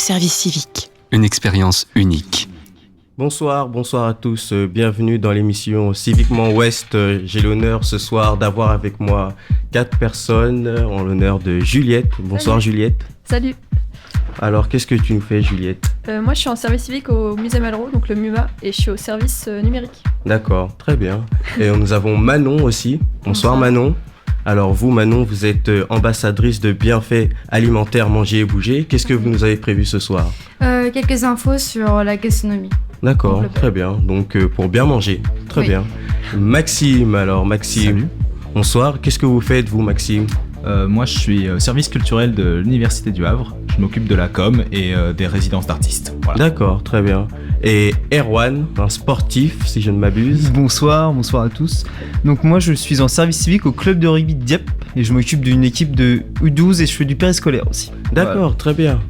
service civique. Une expérience unique. Bonsoir à tous. Bienvenue dans l'émission Civiquement Ouest. J'ai l'honneur ce soir d'avoir avec moi 4 personnes en l'honneur de Juliette. Bonsoir. Salut. Juliette. Salut. Alors, qu'est-ce que tu nous fais, Juliette ? Moi, je suis en service civique au musée Malraux, donc le MUMA, et je suis au service numérique. D'accord, très bien. Et nous avons Manon aussi. Bonsoir Manon. Alors vous, Manon, vous êtes ambassadrice de bienfaits alimentaires manger et bouger. Qu'est-ce que vous nous avez prévu ce soir ? Quelques infos sur la gastronomie. D'accord, très bien. Donc pour bien manger, très bien. Maxime, Salut. Bonsoir. Qu'est-ce que vous faites, vous, Maxime ? Moi, je suis au service culturel de l'Université du Havre. Je m'occupe de la com et des résidences d'artistes. Voilà. D'accord, très bien. Et Erwan, un sportif, si je ne m'abuse. Bonsoir à tous. Donc moi, je suis en service civique au club de rugby de Dieppe et je m'occupe d'une équipe de U12 et je fais du périscolaire aussi. D'accord, voilà. Très bien.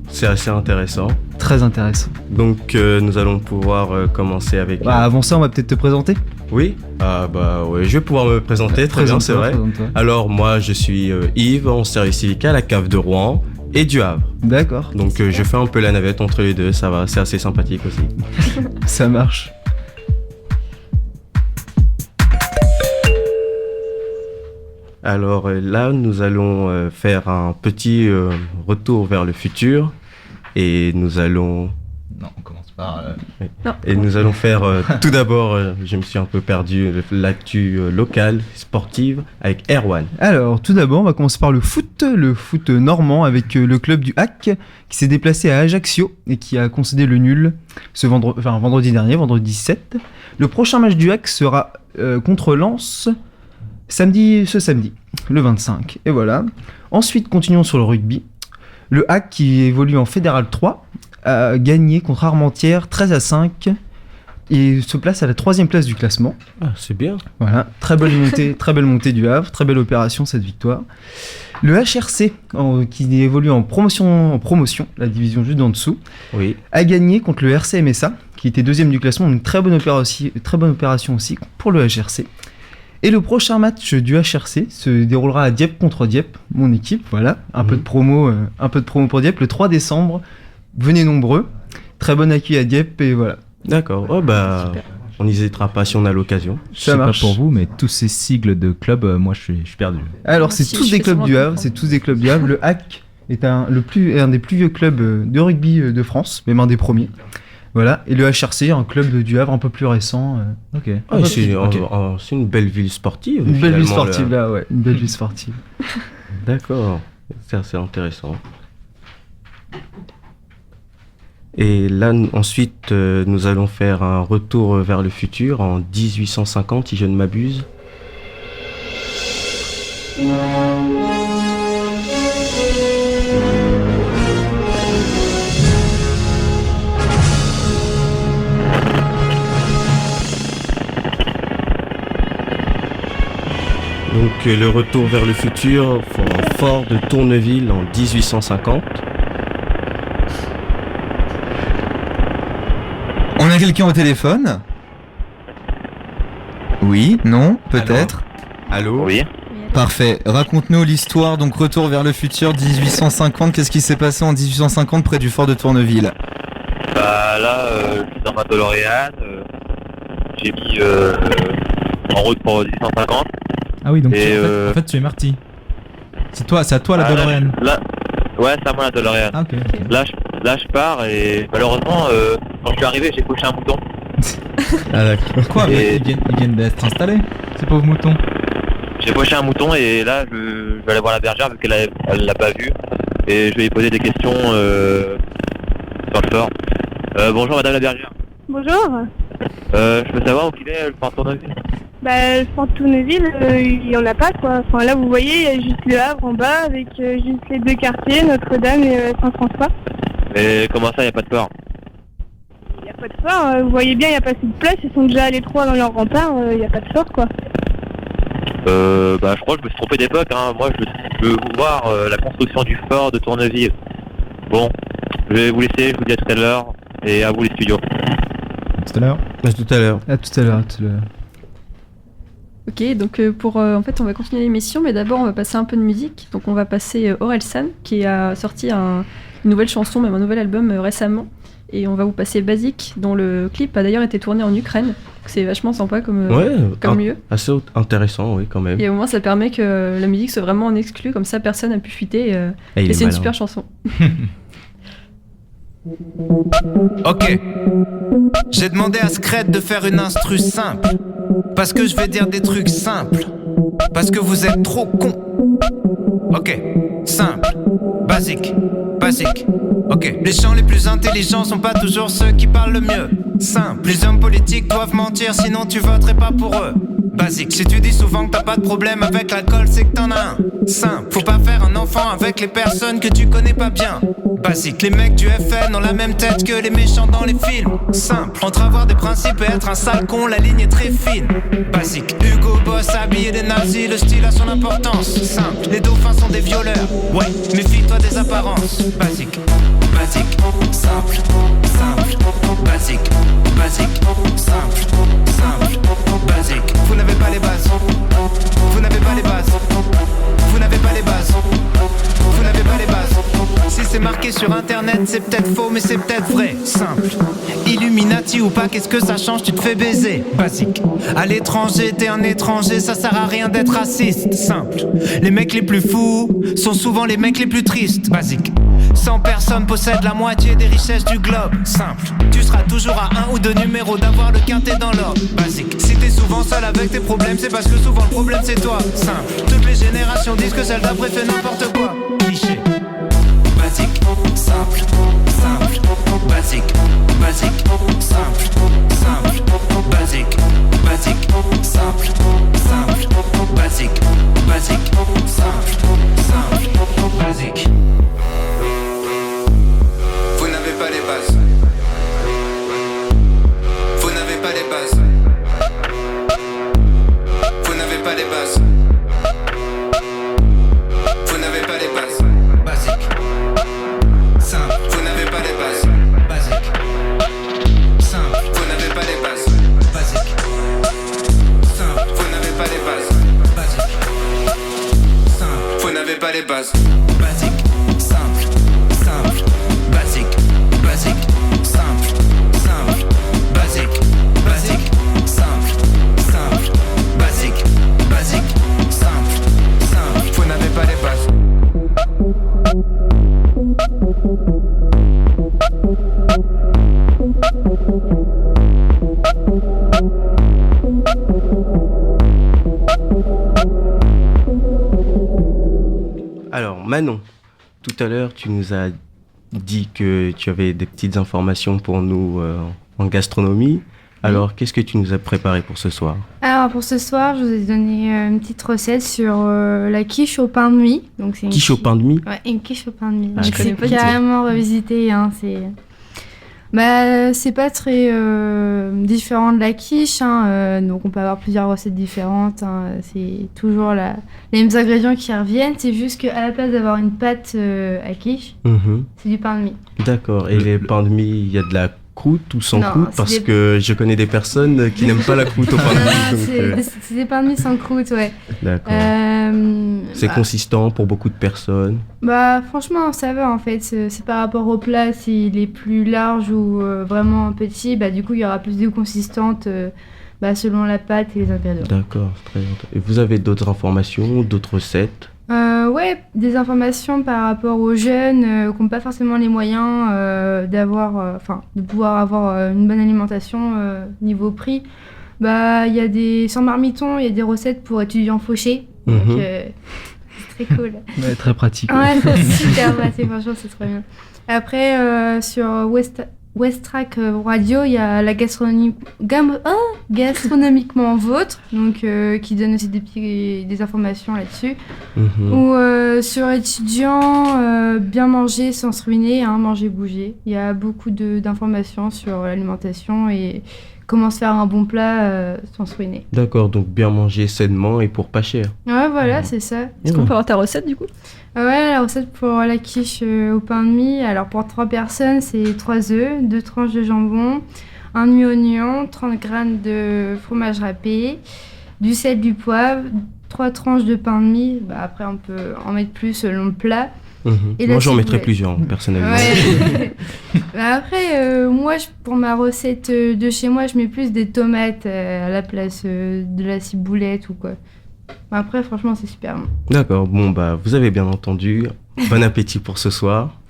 C'est assez intéressant. Très intéressant. Donc nous allons pouvoir commencer avec... Avant ça, on va peut-être te présenter ? Oui. Ouais, je vais pouvoir me présenter, très bien, c'est vrai. Alors moi, je suis Yves, en service civique à la cave de Rouen et du Havre. D'accord. Donc je fais un peu la navette entre les deux, ça va, c'est assez sympathique aussi. Ça marche. Alors là, nous allons faire un petit retour vers le futur et nous allons... Non, on commence par... Non. Et nous allons faire tout d'abord, je me suis un peu perdu, l'actu locale, sportive, avec Erwan. Alors, tout d'abord, on va commencer par le foot normand avec le club du HAC qui s'est déplacé à Ajaccio et qui a concédé le nul vendredi dernier, vendredi 7. Le prochain match du HAC sera contre Lens ce samedi, le 25. Et voilà. Ensuite, continuons sur le rugby. Le HAC qui évolue en Fédéral 3 a gagné contre Armentières 13-5 et se place à la 3e place du classement. Ah, c'est bien. Voilà, très belle montée du Havre, très belle opération cette victoire. Le HRC, qui évolue en promotion, la division juste en dessous, oui, a gagné contre le RC MSA, qui était 2e du classement, une très bonne opération aussi pour le HRC. Et le prochain match du HRC se déroulera à Dieppe contre Dieppe, mon équipe, voilà, un peu de promo pour Dieppe, le 3 décembre. Venez nombreux, très bon accueil à Dieppe et voilà. D'accord, on n'hésitera pas si on a l'occasion. Je sais pas pour vous, mais tous ces sigles de clubs, moi je suis perdu. Alors c'est tous des clubs du Havre, Le HAC est un des plus vieux clubs de rugby de France, même un des premiers. Voilà, et le HRC, un club du Havre un peu plus récent. Ok. C'est une belle ville sportive. Une belle ville sportive. D'accord, c'est assez intéressant. Et là, ensuite, nous allons faire un retour vers le futur en 1850, si je ne m'abuse. Donc le retour vers le futur, fort de Tourneville en 1850. On a quelqu'un au téléphone ? Oui, non, peut-être ? Allô ? Oui. Parfait. Raconte-nous l'histoire, donc retour vers le futur, 1850. Qu'est-ce qui s'est passé en 1850 près du fort de Tourneville ? Là, je suis dans ma DeLorean. J'ai mis en route pour 1850. Ah oui, donc et en fait tu es Marty. C'est à toi la DeLorean. Ouais, c'est à moi la DeLorean. Ah ok. Là je pars et malheureusement quand je suis arrivé j'ai coché un mouton. Ah d'accord. Quoi mais ils viennent d'être installés, ces pauvres moutons. J'ai coché un mouton et là je vais aller voir la bergère vu qu'elle l'a pas vu et je vais lui poser des questions sur le fort. Bonjour madame la bergère. Bonjour. Je peux savoir où il est le fort Tourneville? Le fort Tourneville, il y en a pas quoi. Enfin là vous voyez, il y a juste le Havre en bas avec juste les 2 quartiers, Notre-Dame et Saint-François. Mais comment ça, il n'y a pas de fort? Il n'y a pas de fort, vous voyez bien, il n'y a pas assez de place, ils sont déjà à l'étroit dans leur rempart, il n'y a pas de fort quoi. Je crois que je me suis trompé d'époque, hein. Moi je veux voir la construction du fort de Tourneville. Bon, je vais vous laisser, je vous dis à tout à l'heure, et à vous les studios. À tout à l'heure. À tout à l'heure. À tout à l'heure. Ok, donc en fait on va continuer l'émission, mais d'abord on va passer un peu de musique. Donc on va passer Orelsan qui a sorti un une nouvelle chanson, même un nouvel album récemment. Et on va vous passer Basic, dont le clip a d'ailleurs été tourné en Ukraine. Donc c'est vachement sympa comme lieu. Assez intéressant, oui, quand même. Et au moins, ça permet que la musique soit vraiment en exclu, comme ça personne n'a pu fuiter. Et c'est une super chanson. Ok, j'ai demandé à Scred de faire une instru simple. Parce que je vais dire des trucs simples. Parce que vous êtes trop cons. Ok, simple, basique. Ok, les gens les plus intelligents sont pas toujours ceux qui parlent le mieux. Simple, les hommes politiques doivent mentir, sinon tu voterais pas pour eux. Basique, si tu dis souvent que t'as pas de problème avec l'alcool, c'est que t'en as un. Simple, faut pas faire un enfant avec les personnes que tu connais pas bien. Basique, les mecs du FN ont la même tête que les méchants dans les films. Simple, entre avoir des principes et être un sale con, la ligne est très fine. Basique, Hugo Boss habillé des nazis, le style a son importance. Simple, les dauphins sont des violeurs. Ouais, méfie-toi des apparences. Basique, simple, basique, simple, basique. Vous n'avez pas les bases. Vous n'avez pas les bases. Vous n'avez pas les bases. Vous n'avez pas les bases. Si c'est marqué sur internet, c'est peut-être faux, mais c'est peut-être vrai. Simple. Illuminati ou pas, qu'est-ce que ça change? Tu te fais baiser. Basique. À l'étranger, t'es un étranger, ça sert à rien d'être raciste. Simple. Les mecs les plus fous sont souvent les mecs les plus tristes. Basique. 100 personnes possèdent la moitié des richesses du globe. Simple. Tu seras toujours à 1 ou 2 numéros d'avoir le quintet dans l'ordre. Basique. Si t'es souvent seul avec tes problèmes, c'est parce que souvent le problème c'est toi. Simple. Toutes les générations disent que celle d'après fait n'importe quoi. Cliché. Basique, simple, basique, simple, basique, simple, basique, simple, basique. Vous n'avez pas les bases. Vous n'avez pas les bases. Vous n'avez pas les bases. Vous n'avez pas les bases. Basique. Simple. Vous n'avez pas les bases. Basique. Simple. Vous n'avez pas les bases. Basique. Simple. Vous n'avez pas les bases. Basique. Simple. Vous n'avez pas les bases. Basique. Simple. Basique. Simple. Basique. Simple. Basique. Simple. Vous n'avez pas les bases. Alors Manon, tout à l'heure tu nous as dit que tu avais des petites informations pour nous en gastronomie. Alors qu'est-ce que tu nous as préparé pour ce soir? Alors pour ce soir, je vous ai donné une petite recette sur la quiche au pain de mie. Donc, c'est une Quiche au pain de mie? Ouais, une quiche au pain de mie. Ah, Donc, je connais c'est pas du tout. carrément revisité. Hein, c'est pas très différent de la quiche. Hein, donc on peut avoir plusieurs recettes différentes. Hein, c'est toujours les mêmes ingrédients qui reviennent. C'est juste qu'à la place d'avoir une pâte à quiche, c'est du pain de mie. D'accord. Et les pains de mie, il y a de la croûte ou sans Non, croûte? c'est Parce des- que je connais des personnes qui n'aiment pas la croûte au pain de mie. Donc, C'est des pains de mie sans croûte, ouais. D'accord. C'est Bah, consistant pour beaucoup de personnes. Bah franchement ça va en fait, c'est par rapport au plat, s'il est plus large ou vraiment petit, bah du coup il y aura plus de consistante selon la pâte et les ingrédients. D'accord, très bien. Et vous avez d'autres informations, d'autres recettes? Ouais, des informations par rapport aux jeunes qui n'ont pas forcément les moyens de pouvoir avoir une bonne alimentation niveau prix. Bah il y a sans marmiton, il y a des recettes pour étudiants fauchés. Donc, c'est très cool. Ouais, très pratique. Ouais, c'est super pratique, franchement, c'est trop bien. Après, sur Westrack Radio, il y a la gastronomiquement vôtre, donc qui donne aussi des informations là-dessus. Ou sur étudiants, bien manger sans se ruiner, hein, manger, bouger. Il y a beaucoup d'informations sur l'alimentation et comment se faire un bon plat sans se ruiner. D'accord, donc bien manger sainement et pour pas cher. Ouais, voilà, c'est ça. Est-ce qu'on peut avoir ta recette du coup? Ouais, la recette pour la quiche au pain de mie, alors pour 3 personnes, c'est 3 œufs, 2 tranches de jambon, un demi-oignon, 30 g de fromage râpé, du sel, du poivre, 3 tranches de pain de mie, après on peut en mettre plus selon le plat, Et Moi, la j'en mettrais ciboulette. plusieurs, personnellement. Ouais. Bah après, moi, pour ma recette de chez moi, je mets plus des tomates à la place de la ciboulette ou quoi. Après, franchement, c'est super bon. D'accord, bon, bah, vous avez bien entendu. Bon appétit pour ce soir.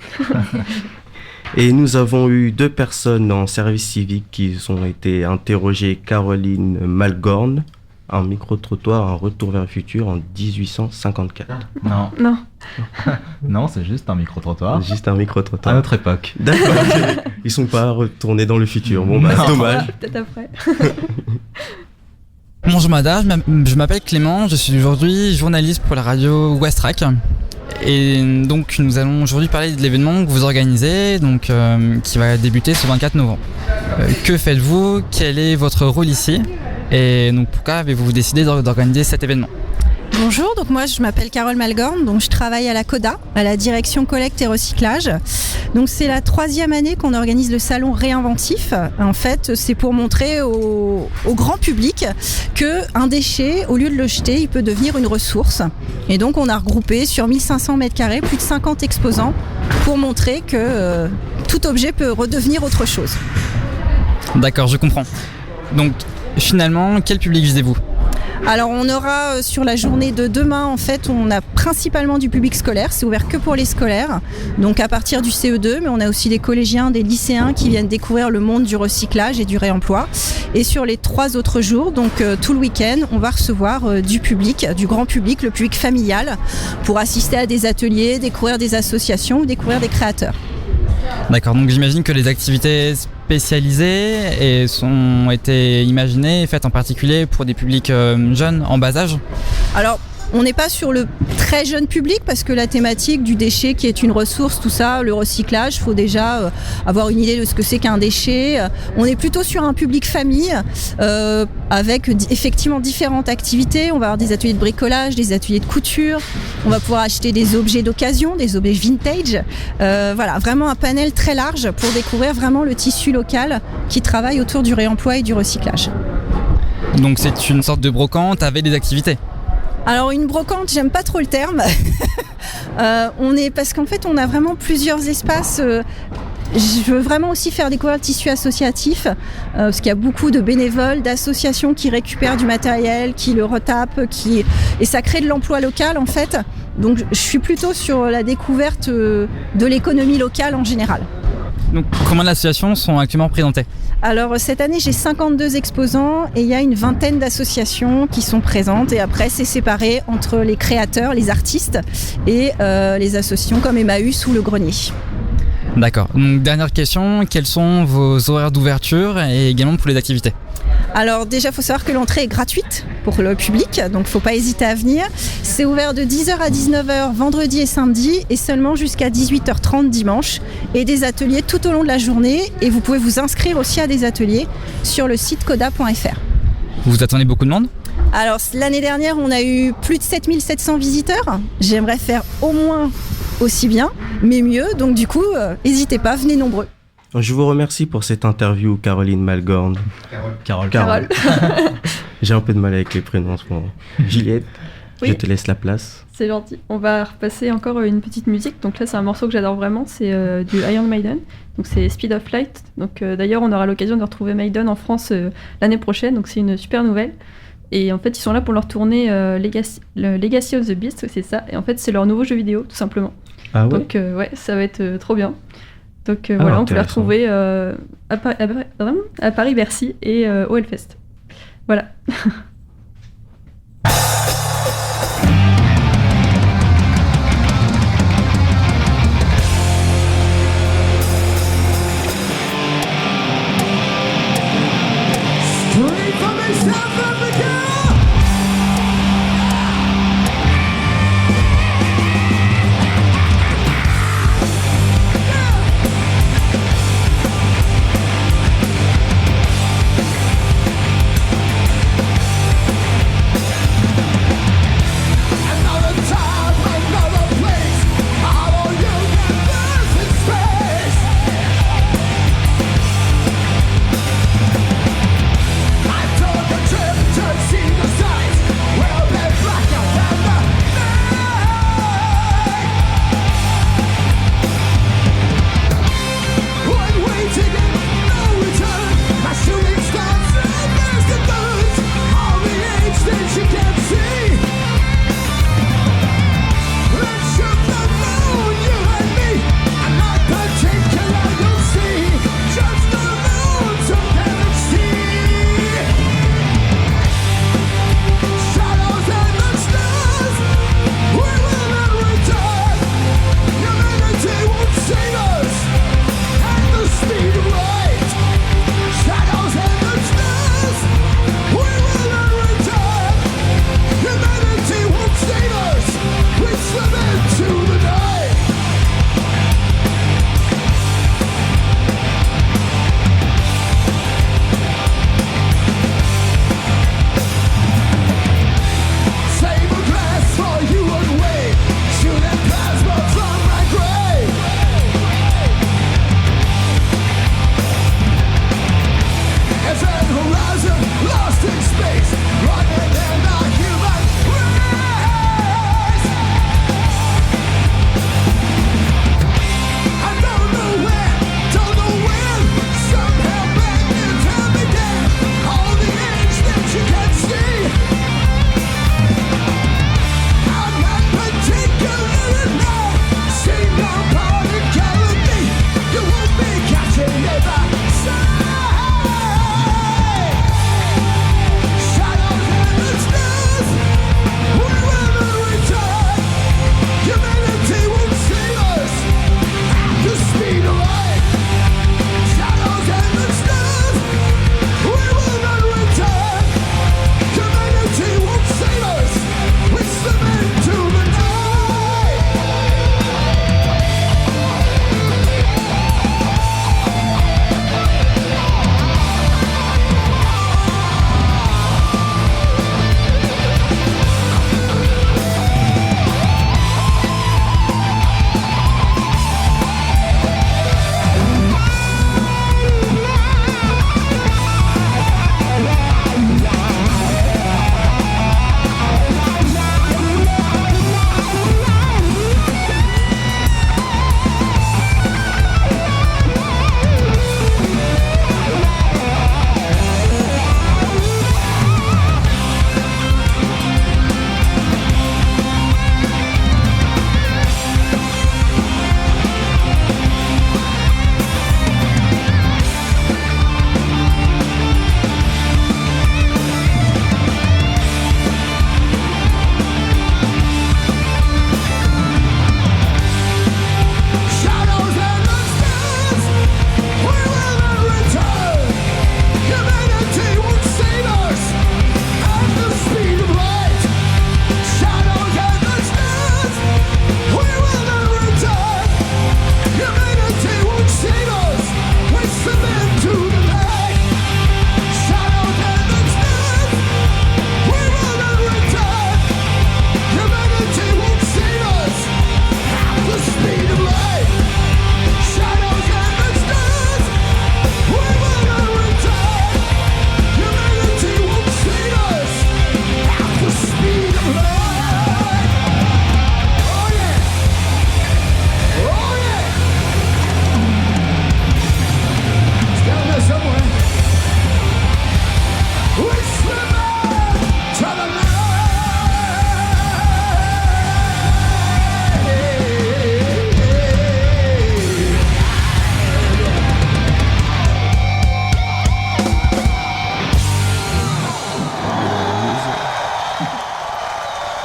Et nous avons eu 2 personnes en service civique qui ont été interrogées. Caroline Malgorn, un micro-trottoir, un retour vers le futur en 1854. Non. Non. Non, c'est juste un micro-trottoir. Juste un À micro-trottoir. notre époque. D'accord, ok. Ils sont pas retournés dans le futur. Bon, bah, Non. dommage. Peut-être après. Bonjour madame, je m'appelle Clément, je suis aujourd'hui journaliste pour la radio Westrack. Et donc nous allons aujourd'hui parler de l'événement que vous organisez, donc, qui va débuter ce 24 novembre. Que faites-vous? Quel est votre rôle ici? Et donc pourquoi avez-vous décidé d'organiser cet événement? Bonjour, donc moi je m'appelle Carole Malgorn, donc je travaille à la CODA, à la direction collecte et recyclage. Donc c'est la 3e année qu'on organise le salon Réinventif. En fait, c'est pour montrer au grand public que un déchet, au lieu de le jeter, il peut devenir une ressource. Et donc on a regroupé sur 1500 m² plus de 50 exposants pour montrer que tout objet peut redevenir autre chose. D'accord, je comprends. Donc finalement, quel public visez-vous? Alors on aura sur la journée de demain, en fait, on a principalement du public scolaire, c'est ouvert que pour les scolaires, donc à partir du CE2, mais on a aussi des collégiens, des lycéens qui viennent découvrir le monde du recyclage et du réemploi. Et sur les 3 autres jours, donc tout le week-end, on va recevoir du public, du grand public, le public familial, pour assister à des ateliers, découvrir des associations ou découvrir des créateurs. D'accord, donc j'imagine que les activités spécialisées ont été imaginées et faites en particulier pour des publics jeunes, en bas âge. Alors, on n'est pas sur le très jeune public parce que la thématique du déchet qui est une ressource, tout ça, le recyclage, il faut déjà avoir une idée de ce que c'est qu'un déchet. On est plutôt sur un public famille avec effectivement différentes activités. On va avoir des ateliers de bricolage, des ateliers de couture. On va pouvoir acheter des objets d'occasion, des objets vintage. Voilà, vraiment un panel très large pour découvrir vraiment le tissu local qui travaille autour du réemploi et du recyclage. Donc c'est une sorte de brocante avec des activités. Alors une brocante, j'aime pas trop le terme. Parce qu'en fait on a vraiment plusieurs espaces. Je veux vraiment aussi faire découvrir le tissu associatif, parce qu'il y a beaucoup de bénévoles, d'associations qui récupèrent du matériel, qui le retapent, et ça crée de l'emploi local en fait. Donc je suis plutôt sur la découverte de l'économie locale en général. Donc combien d'associations sont actuellement présentées? Alors cette année j'ai 52 exposants et il y a une vingtaine d'associations qui sont présentes, et après c'est séparé entre les créateurs, les artistes et les associations comme Emmaüs ou Le Grenier. D'accord, donc dernière question, quels sont vos horaires d'ouverture et également pour les activités? Alors déjà, il faut savoir que l'entrée est gratuite pour le public, donc il ne faut pas hésiter à venir. C'est ouvert de 10h à 19h vendredi et samedi, et seulement jusqu'à 18h30 dimanche, et des ateliers tout au long de la journée, et vous pouvez vous inscrire aussi à des ateliers sur le site coda.fr. Vous attendez beaucoup de monde? Alors l'année dernière, on a eu plus de 7700 visiteurs. J'aimerais faire au moins aussi bien, mais mieux, donc du coup, n'hésitez pas, venez nombreux. Je vous remercie pour cette interview, Caroline Malgorn. Carole. J'ai un peu de mal avec les prénoms en ce moment. Juliette, Oui. je te laisse la place. C'est gentil. On va repasser encore une petite musique. Donc là, c'est un morceau que j'adore vraiment. C'est du Iron Maiden. Donc c'est Speed of Light. Donc d'ailleurs, on aura l'occasion de retrouver Maiden en France l'année prochaine. Donc c'est une super nouvelle. Et en fait, ils sont là pour leur tournée Legacy of the Beast, c'est ça. Et en fait, c'est leur nouveau jeu vidéo, tout simplement. Ah ouais? Donc ouais, ça va être trop bien. Donc voilà, on peut la retrouver à Paris-Bercy et au Hellfest. Voilà. South Africa.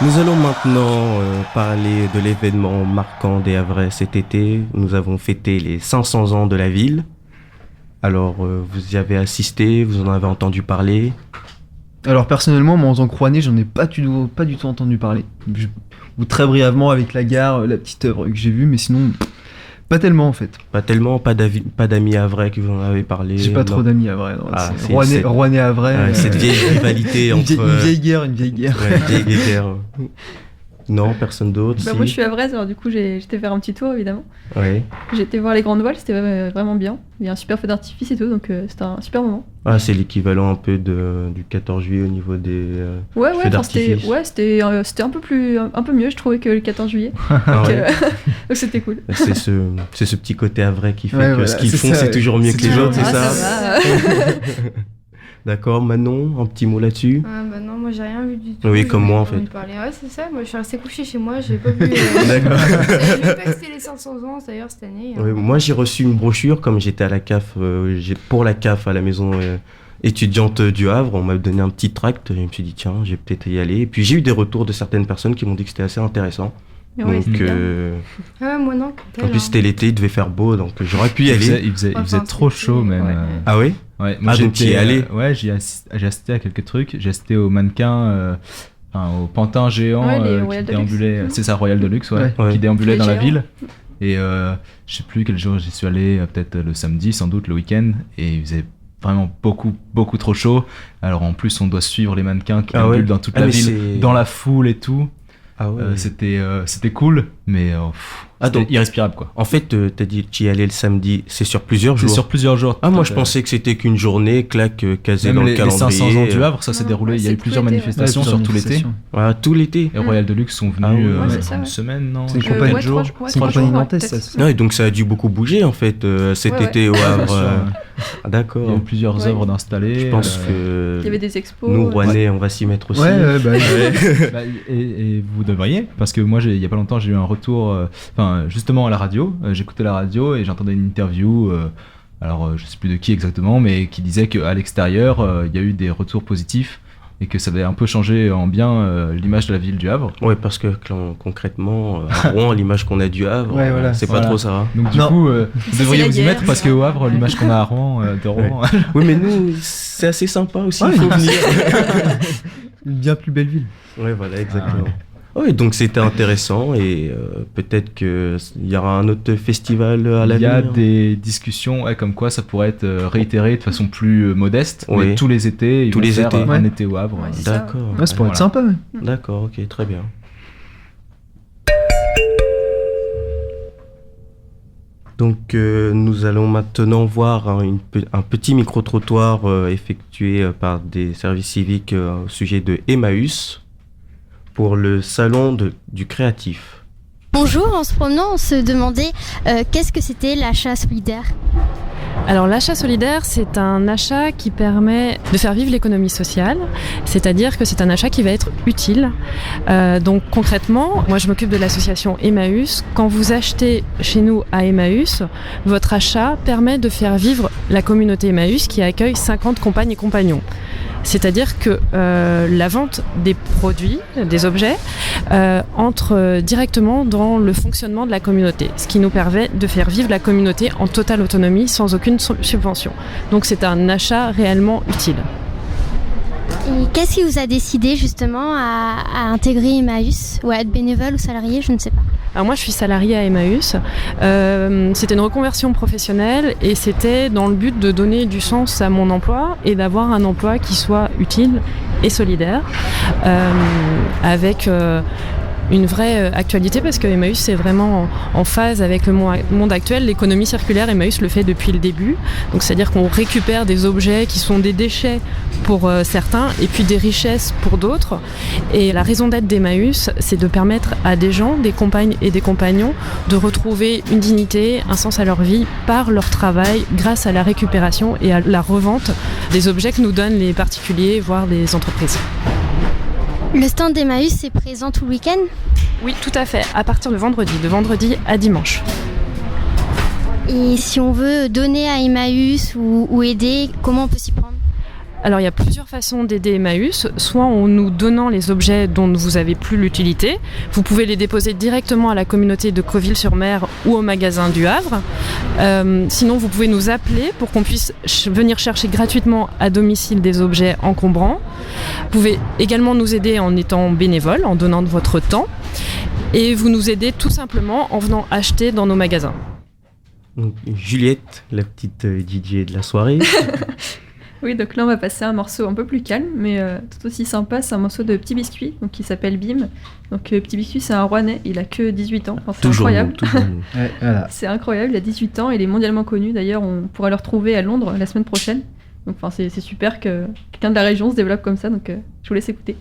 Nous allons maintenant parler de l'événement marquant des Havrais cet été. Nous avons fêté les 500 ans de la ville. Alors, vous y avez assisté, vous en avez entendu parler? Alors personnellement, moi en tant que rouennais, j'en ai pas du tout entendu parler. Ou très brièvement avec la gare, la petite œuvre que j'ai vue, mais sinon, pas tellement en fait. Pas tellement, pas d'amis Havrais qui vous en avez parlé? J'ai pas trop d'amis Havrais. Ah, Rouennais Havrais. Cette vieille rivalité entre... Une vieille guerre. Ouais, une vieille guerre. Non, personne d'autre. Bah, si. moi je suis havraise, alors du coup j'étais faire un petit tour évidemment. Oui. J'étais voir les grandes voiles, c'était vraiment bien. Il y a un super feu d'artifice et tout, donc c'était un super moment. Ah, c'est l'équivalent un peu du 14 juillet au niveau des feux d'artifice. C'était un peu mieux, je trouvais, que le 14 juillet. Donc c'était cool. C'est ce petit côté havrais qui fait que voilà, ce qu'ils font, c'est toujours mieux que les autres, c'est ça? Ça va. D'accord, Manon, un petit mot là-dessus? Bah non, moi j'ai rien vu du tout. Oui, comme moi en fait. Ouais, c'est ça, moi je suis restée couchée chez moi, j'ai pas vu. D'accord. J'ai pas que c'était les 500 ans d'ailleurs cette année. Oui, moi j'ai reçu une brochure, comme j'étais à la CAF, pour la CAF à la maison étudiante du Havre, on m'a donné un petit tract, je me suis dit tiens, je vais peut-être y aller. Et puis j'ai eu des retours de certaines personnes qui m'ont dit que c'était assez intéressant. Ouais, donc, moi non. En plus c'était l'été, il devait faire beau, donc j'aurais pu y aller. Il faisait trop chaud même. Ouais. Ah oui? Ouais, moi donc tu y es allé? Ouais, j'ai assisté à quelques trucs. J'ai assisté au mannequin, au pantin géant qui déambulait. C'est ça, Royal Deluxe, qui déambulait dans la ville. Et je sais plus quel jour j'y suis allé, peut-être le samedi, sans doute le week-end, et il faisait vraiment beaucoup trop chaud. Alors en plus, on doit suivre les mannequins qui déambulent dans toute la ville, dans la foule et tout. Ah ouais. C'était cool, mais c'était irrespirable quoi. En fait, t'as dit tu y allais le samedi, c'est sur plusieurs jours? C'est sur plusieurs jours. Ah, moi je pensais que c'était qu'une journée, casée dans le calendrier. Les 500 ans du Havre, ça s'est déroulé, il y a eu plusieurs manifestations sur tout l'été. Voilà, tout l'été. Et Royal Deluxe sont venus une semaine, non? C'est une compagnie de jours. C'est une compagnie nantaise, ça. Ouais, donc ça a dû beaucoup bouger en fait cet été au Havre. D'accord. Il y a eu plusieurs œuvres d'installer. Je pense que il y avait des expos. nous Rouennais, on va s'y mettre aussi. Et vous devriez, parce que moi il y a pas longtemps j'ai eu un retour, justement à la radio, j'écoutais la radio et j'entendais une interview, alors je sais plus de qui exactement, mais qui disait qu'à l'extérieur il y a eu des retours positifs et que ça avait un peu changé en bien l'image de la ville du Havre. Ouais, parce que concrètement, à Rouen, l'image qu'on a du Havre, c'est pas trop ça. Donc du coup, vous devriez vous y mettre, parce qu'au Havre, l'image qu'on a à Rouen, de Rouen... Oui, mais nous, c'est assez sympa aussi, il faut venir. Une bien plus belle ville. Ouais, voilà, exactement. Oui, donc c'était intéressant et peut-être qu'il y aura un autre festival à l'avenir. Il y a des discussions comme quoi ça pourrait être réitéré de façon plus modeste, mais tous les étés, ils vont faire un été au Havre. D'accord. Ça pourrait être sympa. D'accord, ok, très bien. Donc nous allons maintenant voir un petit micro-trottoir effectué par des services civiques au sujet de Emmaüs pour le salon du créatif. Bonjour, en se promenant, on se demandait qu'est-ce que c'était l'achat solidaire. Alors l'achat solidaire, c'est un achat qui permet de faire vivre l'économie sociale, c'est-à-dire que c'est un achat qui va être utile. Donc concrètement, moi je m'occupe de l'association Emmaüs. Quand vous achetez chez nous à Emmaüs, votre achat permet de faire vivre la communauté Emmaüs qui accueille 50 compagnes et compagnons. C'est-à-dire que la vente des produits, des objets, entre directement dans le fonctionnement de la communauté, ce qui nous permet de faire vivre la communauté en totale autonomie, sans aucune subvention. Donc c'est un achat réellement utile. Et qu'est-ce qui vous a décidé justement à intégrer Emmaüs, ou à être bénévole ou salarié, je ne sais pas? Alors moi je suis salariée à Emmaüs, c'était une reconversion professionnelle et c'était dans le but de donner du sens à mon emploi et d'avoir un emploi qui soit utile et solidaire, avec une vraie actualité, parce que Emmaüs c'est vraiment en phase avec le monde actuel. L'économie circulaire, Emmaüs le fait depuis le début, donc c'est-à-dire qu'on récupère des objets qui sont des déchets pour certains et puis des richesses pour d'autres, et la raison d'être d'Emmaüs, c'est de permettre à des gens, des compagnes et des compagnons, de retrouver une dignité, un sens à leur vie par leur travail, grâce à la récupération et à la revente des objets que nous donnent les particuliers, voire les entreprises. Le stand d'Emmaüs est présent tout le week-end ? Oui, tout à fait, à partir de vendredi à dimanche. Et si on veut donner à Emmaüs ou aider, comment on peut s'y prendre ? Alors il y a plusieurs façons d'aider Emmaüs, soit en nous donnant les objets dont vous n'avez plus l'utilité. Vous pouvez les déposer directement à la communauté de Cauville-sur-Mer ou au magasin du Havre. Sinon vous pouvez nous appeler pour qu'on puisse venir chercher gratuitement à domicile des objets encombrants. Vous pouvez également nous aider en étant bénévole, en donnant de votre temps. Et vous nous aidez tout simplement en venant acheter dans nos magasins. Donc, Juliette, la petite DJ de la soirée. Oui, donc là on va passer à un morceau un peu plus calme, mais tout aussi sympa. C'est un morceau de Petit Biscuit, donc qui s'appelle Bim. Donc Petit Biscuit, c'est un Rouennais, il a que 18 ans. Enfin, c'est toujours incroyable. Ouais, voilà. C'est incroyable, il a 18 ans, il est mondialement connu. D'ailleurs, on pourra le retrouver à Londres la semaine prochaine. Donc c'est super que quelqu'un de la région se développe comme ça, donc je vous laisse écouter.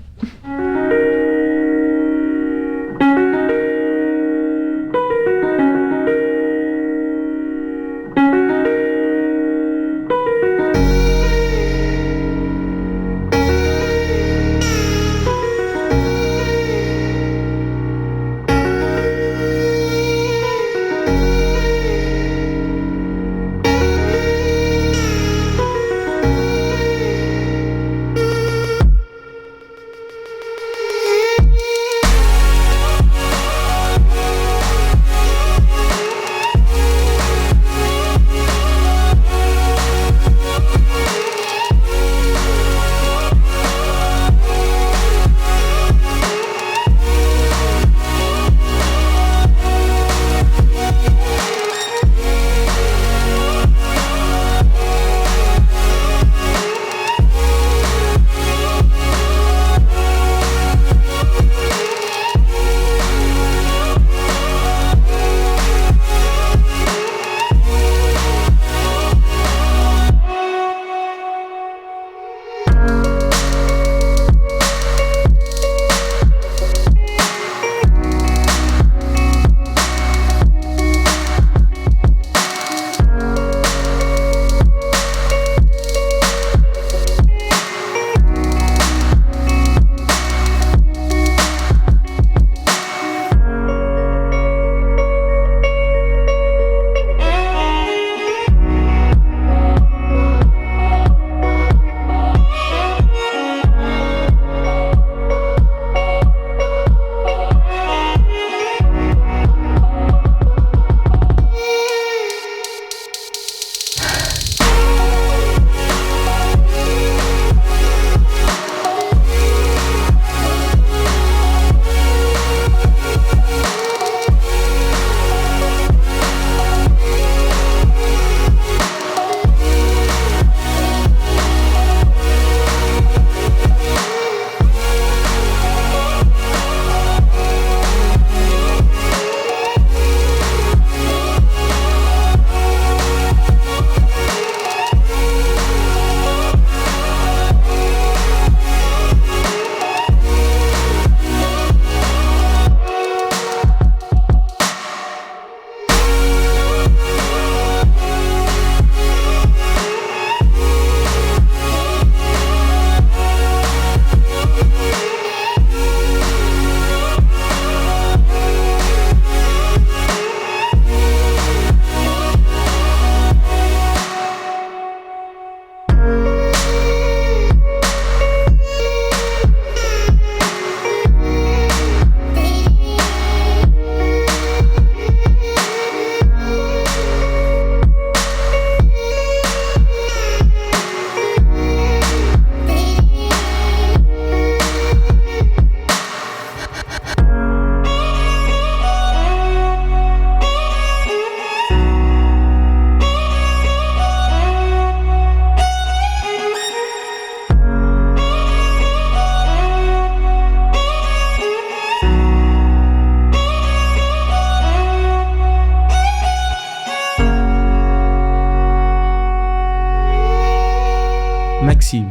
Maxime.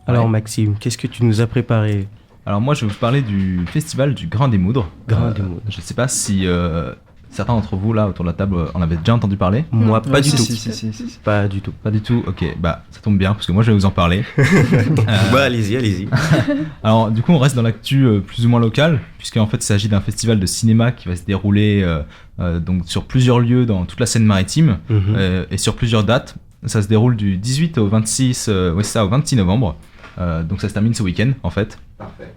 Alors Maxime, qu'est-ce que tu nous as préparé? Alors moi je vais vous parler du festival du Grain des Moudres. Grain des Moudres. Je ne sais pas si certains d'entre vous là autour de la table en avaient déjà entendu parler. Moi pas du tout. Si. Pas du tout. Pas du tout, ok, bah ça tombe bien parce que moi je vais vous en parler. Bah allez-y. Alors du coup on reste dans l'actu plus ou moins locale, puisqu'en fait il s'agit d'un festival de cinéma qui va se dérouler donc sur plusieurs lieux dans toute la Seine-Maritime et sur plusieurs dates. Ça se déroule du 18 au 26, au 26 novembre. Donc ça se termine ce week-end en fait. Parfait.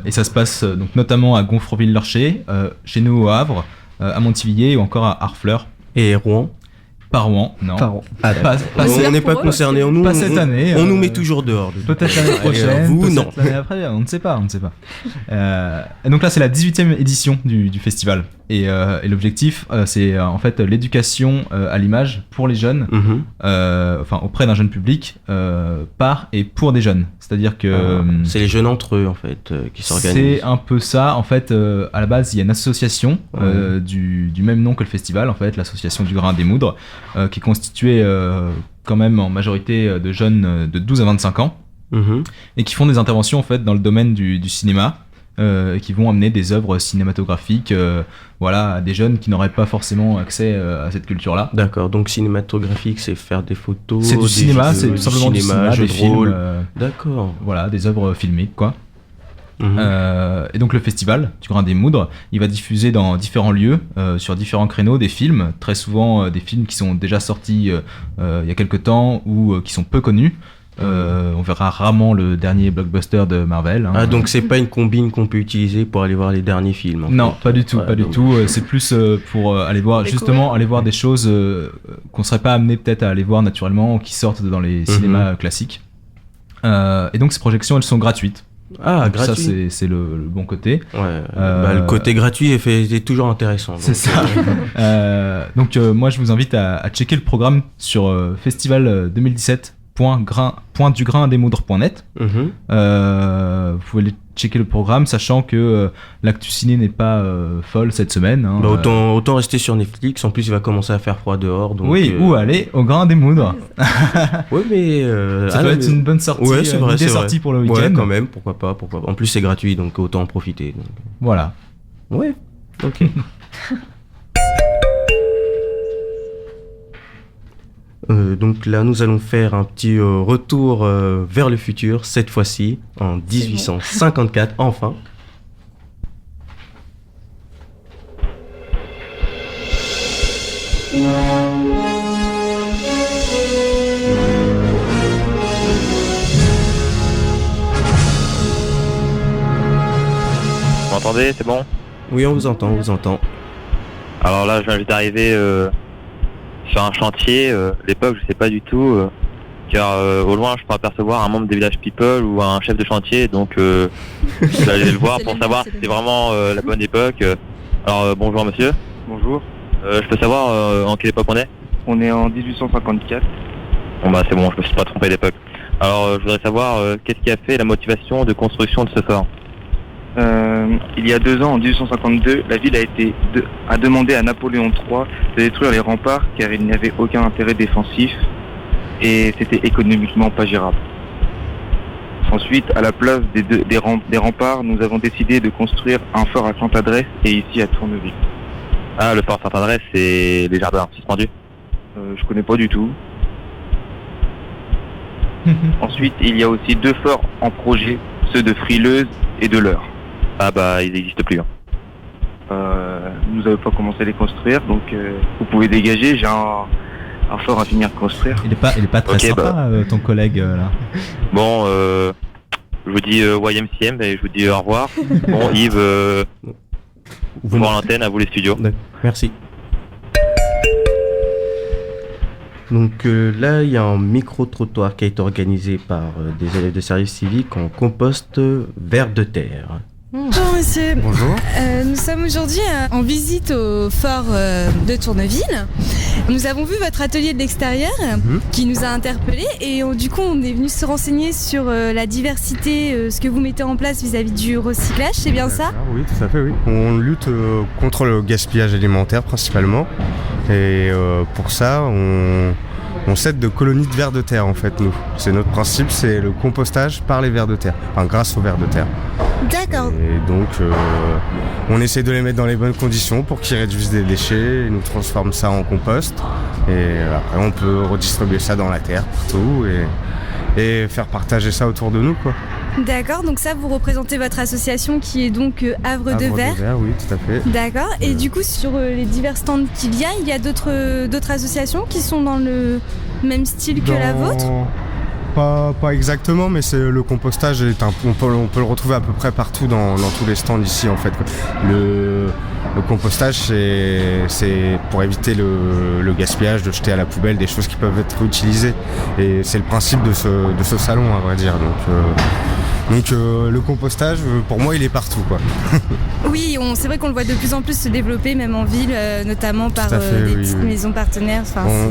Et ça se passe donc notamment à Gonfreville-Lorcher, chez nous au Havre, à Montivilliers ou encore à Harfleur. Et Rouen? Pas Rouen, non. Pas Rouen. On n'est pas concernés. Pas cette année. On nous met toujours dehors. Peut-être l'année prochaine. Vous, non. L'année après, on ne sait pas. Et donc là, c'est la 18e édition du festival. Et l'objectif, c'est en fait l'éducation à l'image pour les jeunes, auprès d'un jeune public, par et pour des jeunes. C'est-à-dire que c'est les jeunes entre eux en fait qui s'organisent. C'est un peu ça. En fait, à la base, il y a une association du même nom que le festival, en fait, l'association du Grain des Moudres, qui est constituée quand même en majorité de jeunes de 12 à 25 ans, et qui font des interventions en fait dans le domaine du cinéma. Qui vont amener des œuvres cinématographiques à des jeunes qui n'auraient pas forcément accès à cette culture-là. D'accord, donc cinématographique, c'est faire des photos, c'est du cinéma, c'est tout simplement du cinéma, des films. D'accord. Voilà, des œuvres filmiques, quoi. Et donc le festival du Grain des Moudres, il va diffuser dans différents lieux, sur différents créneaux, des films, très souvent des films qui sont déjà sortis il y a quelques temps ou qui sont peu connus. On verra rarement le dernier blockbuster de Marvel. Donc c'est pas une combine qu'on peut utiliser pour aller voir les derniers films. Non, pas du tout, du tout. C'est plus pour aller voir des choses qu'on serait pas amené peut-être à aller voir naturellement, qui sortent dans les cinémas classiques. Et donc ces projections, elles sont gratuites. Donc gratuit. Ça c'est le bon côté. Le côté gratuit est toujours intéressant. C'est ça. Donc moi je vous invite à checker le programme sur festival 2017. .dugraindemoudres.net. Vous pouvez aller checker le programme, sachant que l'actu ciné n'est pas folle cette semaine. Autant rester sur Netflix. En plus, il va commencer à faire froid dehors. Donc, ou aller au Grain des Moudres. Oui, mais ça peut être une bonne sortie. Ouais, c'est vrai, sortie pour le week-end. Ouais, quand même. Pourquoi pas. En plus, c'est gratuit, donc autant en profiter. Donc. Voilà. Ouais. Ok. Donc là, nous allons faire un petit retour vers le futur, cette fois-ci en 1854, enfin. Vous m'entendez, c'est bon? Oui, on vous entend, Alors là, je viens juste d'arriver sur un chantier. L'époque, je sais pas du tout, car au loin, je peux apercevoir un membre des Village People ou un chef de chantier, donc je vais aller le voir pour savoir si c'est vraiment la bonne époque. Alors bonjour monsieur. Bonjour. Je peux savoir en quelle époque on est? On est en 1854. Bon bah c'est bon, je me suis pas trompé d'époque. Alors je voudrais savoir qu'est-ce qui a fait la motivation de construction de ce fort? Il y a 2 ans, en 1852, la ville a demandé à Napoléon III de détruire les remparts car il n'y avait aucun intérêt défensif et c'était économiquement pas gérable. Ensuite, à la place des remparts, nous avons décidé de construire un fort à Sainte-Adresse et ici à Tourneville. Ah, le fort Sainte-Adresse, c'est les jardins suspendus? Je connais pas du tout. Ensuite, il y a aussi 2 forts en projet, ceux de Frileuse et de l'Eure. Ah bah, ils n'existent plus. Nous n'avons pas commencé à les construire, donc vous pouvez dégager, j'ai un fort à finir de construire. Il est pas très sympa, ton collègue, là. Bon, je vous dis YMCM et je vous dis au revoir. Bon, Yves, vous voir l'antenne, à vous les studios. Merci. Donc là, il y a un micro-trottoir qui a été organisé par des élèves de service civique en compost vers de terre. Bonjour monsieur. Bonjour. Nous sommes aujourd'hui en visite au fort de Tourneville. Nous avons vu votre atelier de l'extérieur qui nous a interpellés et du coup on est venu se renseigner sur la diversité, ce que vous mettez en place vis-à-vis du recyclage, c'est bien ça? Oui, tout à fait, oui. On lutte contre le gaspillage alimentaire principalement et pour ça on s'aide de colonies de vers de terre en fait nous. C'est notre principe, c'est le compostage par les vers de terre, enfin grâce aux vers de terre. D'accord. Et donc on essaie de les mettre dans les bonnes conditions pour qu'ils réduisent des déchets, et nous transforment ça en compost et après on peut redistribuer ça dans la terre partout et faire partager ça autour de nous quoi. D'accord, donc ça, vous représentez votre association qui est donc Havre de Verre. Oui, tout à fait. D'accord, et du coup, sur les divers stands qu'il y a d'autres associations qui sont dans le même style que la vôtre ? Pas exactement, mais le compostage on peut le retrouver à peu près partout dans tous les stands ici en fait. Le compostage c'est pour éviter le gaspillage, de jeter à la poubelle des choses qui peuvent être réutilisées, et c'est le principe de ce salon à vrai dire. Donc le compostage, pour moi, il est partout, quoi. Oui, c'est vrai qu'on le voit de plus en plus se développer, même en ville, notamment par des petites maisons partenaires.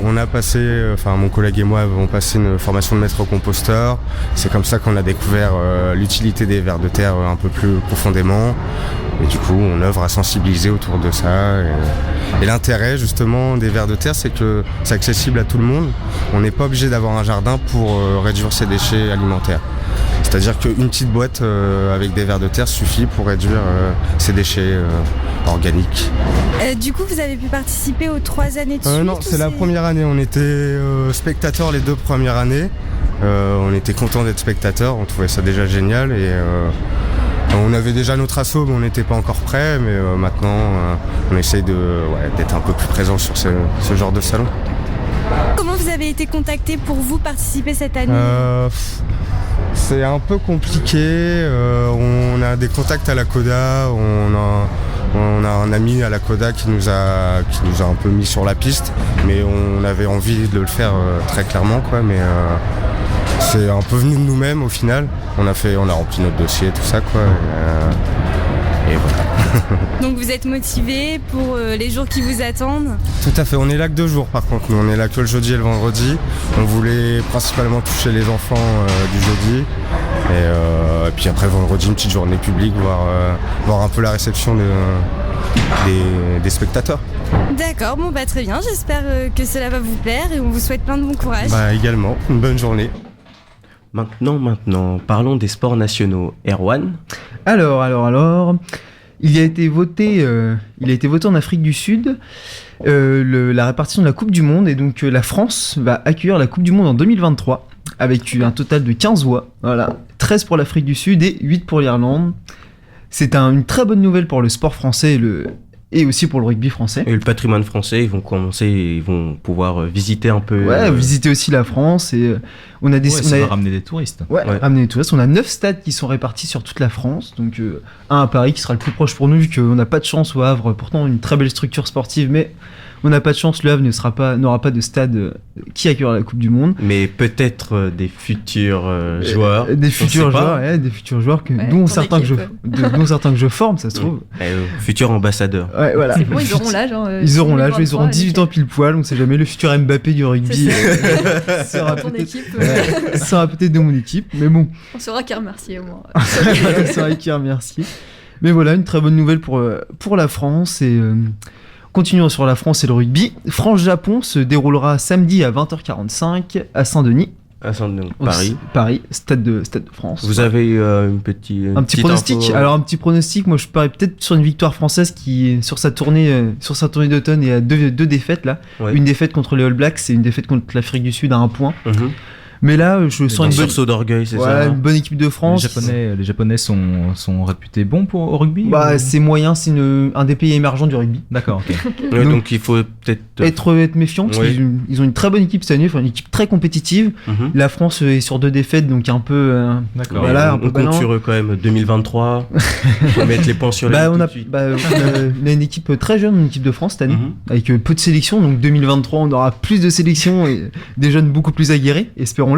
On a passé, mon collègue et moi avons passé une formation de maître composteur. C'est comme ça qu'on a découvert l'utilité des vers de terre un peu plus profondément. Et du coup, on œuvre à sensibiliser autour de ça. Et l'intérêt, justement, des vers de terre, c'est que c'est accessible à tout le monde. On n'est pas obligé d'avoir un jardin pour réduire ses déchets alimentaires. C'est-à-dire qu'une petite boîte avec des vers de terre suffit pour réduire ces déchets organiques. Du coup, vous avez pu participer aux 3 années de suite Non, c'est la première année. On était spectateurs les 2 premières années. On était contents d'être spectateurs, on trouvait ça déjà génial. Et on avait déjà notre asso, mais on n'était pas encore prêt. Mais maintenant, on essaye d'être un peu plus présent sur ce genre de salon. Comment vous avez été contacté pour vous participer cette année ? C'est un peu compliqué, on a des contacts à la Coda, on a un ami à la Coda qui nous a un peu mis sur la piste, mais on avait envie de le faire très clairement, quoi, mais c'est un peu venu de nous-mêmes au final. On a rempli notre dossier, tout ça, quoi. Et voilà. Donc vous êtes motivé pour les jours qui vous attendent ? Tout à fait, on est là que 2 jours par contre, nous on est là que le jeudi et le vendredi. On voulait principalement toucher les enfants du jeudi. Et puis après vendredi, une petite journée publique, voir un peu la réception des spectateurs. D'accord, très bien, j'espère que cela va vous plaire et on vous souhaite plein de bon courage. Également, une bonne journée. Maintenant, parlons des sports nationaux. Erwan ? Alors, il a été voté en Afrique du Sud la répartition de la Coupe du Monde, et donc la France va accueillir la Coupe du Monde en 2023 avec un total de 15 voix. Voilà, 13 pour l'Afrique du Sud et 8 pour l'Irlande. C'est une très bonne nouvelle pour le sport français et aussi pour le rugby français. Et le patrimoine français, ils vont pouvoir visiter un peu. Ouais, visiter aussi la France. Et on a ça va ramener des touristes. Ouais, ramener des touristes. On a 9 stades qui sont répartis sur toute la France. Donc un à Paris qui sera le plus proche pour nous, vu qu'on n'a pas de chance au Havre. Pourtant, une très belle structure sportive, mais on n'a pas de chance. Le Havre n'aura pas de stade qui accueillera la Coupe du Monde. Mais peut-être des futurs joueurs. Des futurs joueurs dont certains que je forme, ça se trouve. Futurs ambassadeurs. Ouais, voilà. C'est bon, ils auront l'âge. Ils auront l'âge, ils auront 18 ans pile poil, on sait jamais, le futur Mbappé du rugby sera peut-être de mon équipe, mais bon. On saura qui remercier au moins. On saura qui remercier. Mais voilà, une très bonne nouvelle pour la France. Et continuons sur la France et le rugby. France-Japon se déroulera samedi à 20h45 à Saint-Denis. À Saint-Denis, Paris, stade de France. Vous avez un petit pronostic. info. Alors un petit pronostic, moi je parie peut-être sur une victoire française qui sur sa tournée d'automne est à deux défaites là. Ouais. Une défaite contre les All Blacks et une défaite contre l'Afrique du Sud à 1 point. Mais là, je sens une bonne sursaut d'orgueil, c'est ça. Une bonne équipe de France. Les Japonais sont réputés bons au rugby. C'est moyen, c'est un des pays émergents du rugby. D'accord. Okay. Donc il faut peut-être être méfiant parce qu'ils ont une très bonne équipe cette année, une équipe très compétitive. La France est sur 2 défaites, donc un peu. D'accord. Voilà, on compte sur eux quand même. 2023. Faut mettre les points sur les. On a une équipe très jeune, une équipe de France cette année, avec peu de sélections. Donc 2023, on aura plus de sélections et des jeunes beaucoup plus aguerris. Espérons.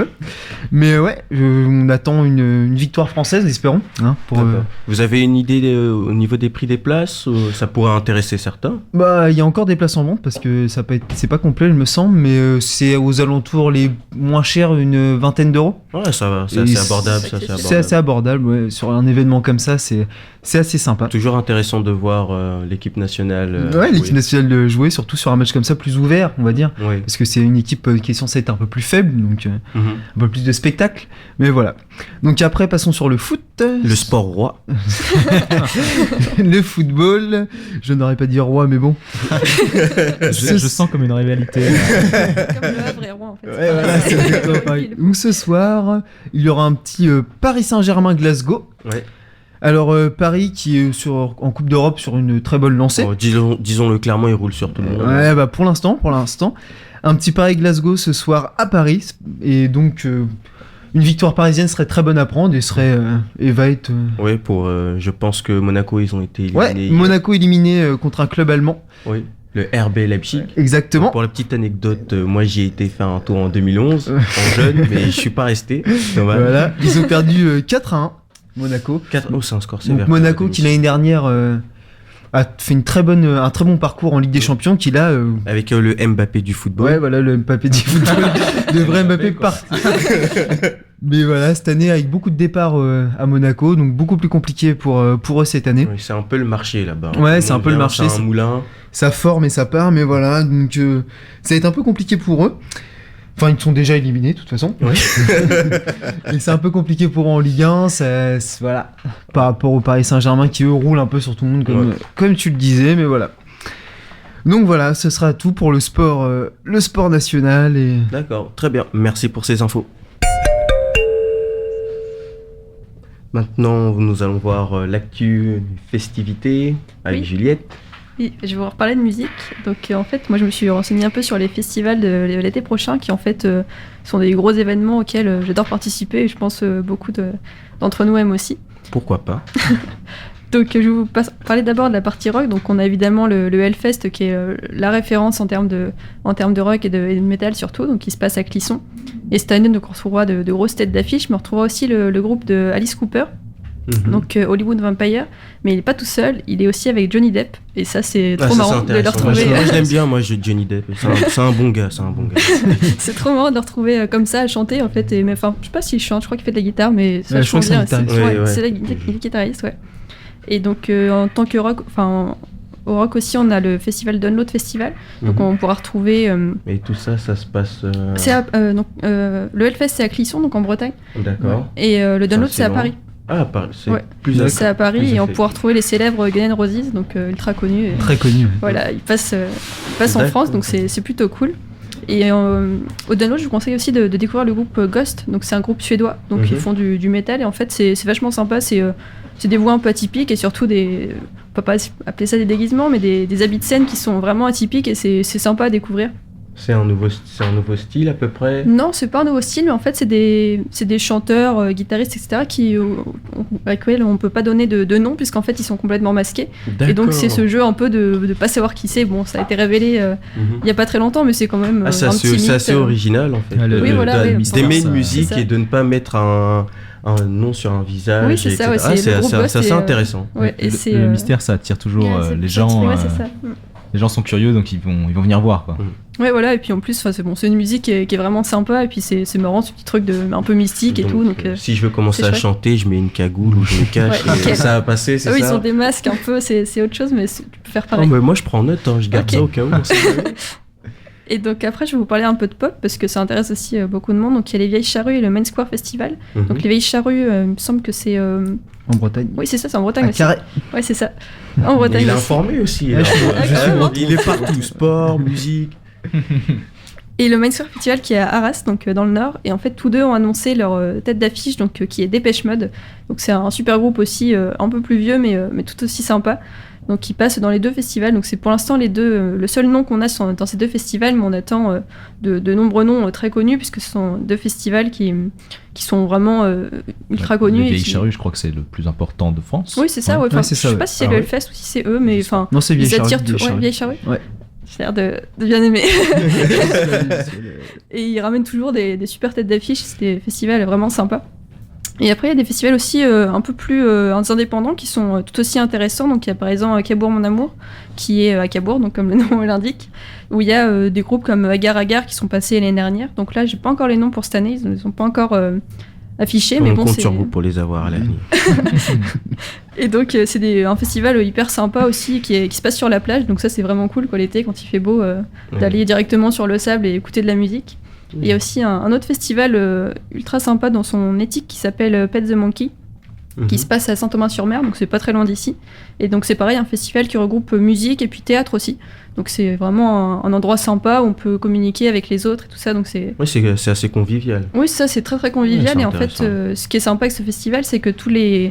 Mais on attend une victoire française, espérons. Vous avez une idée au niveau des prix des places? Ça pourrait intéresser certains. Il y a encore des places en vente parce que c'est pas complet, il me semble, mais c'est aux alentours les moins chers, une 20aine d'euros. Ouais, ça va, c'est assez abordable. C'est assez abordable, ouais. Sur un événement comme ça, c'est C'est assez sympa. Toujours intéressant de voir l'équipe nationale. L'équipe nationale jouer, surtout sur un match comme ça plus ouvert, on va dire. Oui. Parce que c'est une équipe qui est censée être un peu plus faible, donc un peu plus de spectacle. Mais voilà. Donc après, passons sur le foot. Le sport roi. Le football. Je n'aurais pas dit roi, mais bon. je sens comme une rivalité. Comme le Havre et Rouen, en fait. Ouais, voilà, c'est exactement pareil. Donc ce soir, il y aura un petit Paris Saint-Germain-Glasgow. Ouais. Alors Paris qui est en Coupe d'Europe sur une très bonne lancée. Disons-le clairement, il roule sur tout le monde. Ouais, bah pour l'instant. Un petit Paris-Glasgow ce soir à Paris. Et donc une victoire parisienne serait très bonne à prendre et va être... Oui, je pense que Monaco, ils ont été éliminés. Ouais, Monaco éliminé contre un club allemand. Oui. Le RB Leipzig. Exactement. Pour la petite anecdote, moi j'y ai été faire un tour en 2011, en jeune, mais je suis pas resté. Voilà, ils ont perdu 4-1, Monaco. C'est un score sévère. Donc Monaco qui l'année dernière a fait un très bon parcours en Ligue des Champions, qui là... Avec le Mbappé du football. Ouais, voilà, le Mbappé du football. Le vrai Mbappé parti. Mais voilà, cette année, avec beaucoup de départs à Monaco, donc beaucoup plus compliqué pour eux cette année. Oui, c'est un peu le marché là-bas. Ouais, c'est un peu le marché. C'est un moulin. Ça forme et ça part, mais voilà, donc ça va être un peu compliqué pour eux. Enfin, ils sont déjà éliminés, de toute façon. Oui. Et c'est un peu compliqué pour eux en Ligue 1, voilà. Par rapport au Paris Saint-Germain qui, eux, roulent un peu sur tout le monde, comme tu le disais, mais voilà. Donc voilà, ce sera tout pour le sport national. D'accord, très bien. Merci pour ces infos. Maintenant, nous allons voir l'actu festivité avec Juliette. Oui, je vais vous reparler de musique. Donc en fait, moi je me suis renseignée un peu sur les festivals de l'été prochain qui en fait sont des gros événements auxquels j'adore participer et je pense beaucoup d'entre nous aiment aussi. Pourquoi pas. Donc je vais vous parler d'abord de la partie rock. Donc on a évidemment le Hellfest qui est la référence en termes de rock et de métal surtout, donc qui se passe à Clisson. Et cette année, donc, on retrouvera de grosses têtes d'affiche, mais on retrouvera aussi le groupe de Alice Cooper. Donc Hollywood Vampire, mais il est pas tout seul, il est aussi avec Johnny Depp et ça c'est trop marrant de le retrouver. Moi je l'aime bien, Johnny Depp, c'est un bon gars, C'est trop marrant de le retrouver comme ça à chanter en fait, et enfin je sais pas s'il chante, je crois qu'il fait de la guitare, mais ça je bien. C'est la guitariste, ouais. Et donc en tant que rock, enfin au rock aussi, on a le festival Download Festival, donc on pourra retrouver. Et tout ça se passe. Le Hellfest c'est à Clisson, donc en Bretagne. D'accord. Et le Download c'est à Paris. Ah, Paris, c'est à Paris et on pourra retrouver les célèbres Guns N' Roses, donc ultra connus. Très connus. Voilà, ils passent en France, donc c'est plutôt cool. Et au Download, je vous conseille aussi de découvrir le groupe Ghost, donc c'est un groupe suédois, donc ils font du métal et en fait c'est vachement sympa, c'est des voix un peu atypiques et surtout on peut pas appeler ça des déguisements, mais des habits de scène qui sont vraiment atypiques et c'est sympa à découvrir. C'est un nouveau style à peu près? Non, c'est pas un nouveau style, mais en fait c'est des chanteurs, guitaristes, etc. à qui on peut pas donner de nom puisqu'en fait ils sont complètement masqués. D'accord. Et donc c'est ce jeu un peu de pas savoir qui c'est. Bon, ça a été révélé il y a pas très longtemps, mais c'est quand même c'est assez original en fait. D'aimer une musique et de ne pas mettre un nom sur un visage. Oui, c'est ça. C'est assez intéressant. Ouais, le mystère, ça attire toujours les gens. Ouais, c'est ça. Les gens sont curieux, donc ils vont venir voir, quoi. Ouais, voilà, et puis en plus, c'est une musique qui est vraiment sympa, et puis c'est marrant, ce petit truc un peu mystique et tout. Donc, si je veux commencer à chanter, je mets une cagoule ou je me cache, et ça va passer, c'est ça? Oui, ils ont des masques un peu, c'est autre chose, mais tu peux faire pareil. Mais moi, je prends note, je garde ça au cas où. Et donc après, je vais vous parler un peu de pop, parce que ça intéresse aussi beaucoup de monde. Donc il y a les Vieilles Charrues et le Main Square Festival. Donc les Vieilles Charrues, il me semble que c'est... En Bretagne. Oui, c'est ça, c'est en Bretagne aussi. Carré. Ouais, c'est ça. En Bretagne. Il est informé aussi. Il est partout, sport, musique. Et le Main Square Festival qui est à Arras, donc dans le Nord. Et en fait, tous deux ont annoncé leur tête d'affiche, donc qui est Dépêche Mode. Donc c'est un super groupe aussi, un peu plus vieux, mais tout aussi sympa. Donc qui passe dans les deux festivals. Donc c'est pour l'instant les deux, le seul nom qu'on a dans ces deux festivals, mais on attend de nombreux noms très connus, puisque ce sont deux festivals qui sont vraiment ultra connus. Les Vieilles Charrues, je crois que c'est le plus important de France. Oui, c'est ça. Ouais. Je sais pas si c'est le Hellfest ou si c'est eux, mais enfin. Non, c'est Vieilles Charrues. Vieilles Charrues. Ouais. J'ai l'air de bien aimer. Et ils ramènent toujours des super têtes d'affiche. C'est des festivals vraiment sympas. Et après, il y a des festivals aussi un peu plus indépendants qui sont tout aussi intéressants. Donc, il y a par exemple Cabourg Mon Amour, qui est à Cabourg, donc comme le nom l'indique, où il y a des groupes comme Agar Agar qui sont passés l'année dernière. Donc là, j'ai pas encore les noms pour cette année, ils n'ont pas encore affichés. On mais bon, compte sur vous pour les avoir à l'avenir. Et donc c'est un festival hyper sympa aussi qui se passe sur la plage, donc ça c'est vraiment cool l'été quand il fait beau d'aller directement sur le sable et écouter de la musique. Il y a aussi un autre festival ultra sympa dans son éthique qui s'appelle Pet the Monkey, qui se passe à Saint-Thomas-sur-Mer, donc c'est pas très loin d'ici. Et donc c'est pareil, un festival qui regroupe musique et puis théâtre aussi. Donc c'est vraiment un endroit sympa où on peut communiquer avec les autres et tout ça. Donc c'est... Oui, c'est assez convivial. Oui, ça c'est très très convivial. Et en fait, ce qui est sympa avec ce festival, c'est que je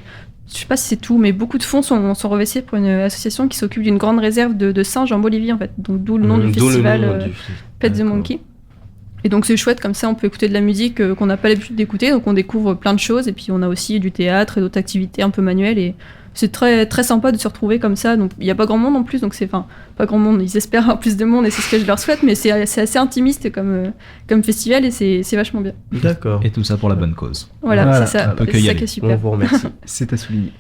sais pas si c'est tout, mais beaucoup de fonds sont reversés pour une association qui s'occupe d'une grande réserve de singes en Bolivie en fait. Donc d'où le nom du festival Pet the Monkey. Et donc c'est chouette, comme ça on peut écouter de la musique qu'on n'a pas l'habitude d'écouter, donc on découvre plein de choses, et puis on a aussi du théâtre et d'autres activités un peu manuelles, et c'est très, très sympa de se retrouver comme ça. Donc il n'y a pas grand monde en plus, donc pas grand monde, ils espèrent avoir plus de monde et c'est ce que je leur souhaite, mais c'est assez intimiste comme festival et c'est vachement bien. D'accord. Et tout ça pour la bonne cause. Voilà. C'est ça, c'est ça qui est super. On vous remercie. C'est à souligner.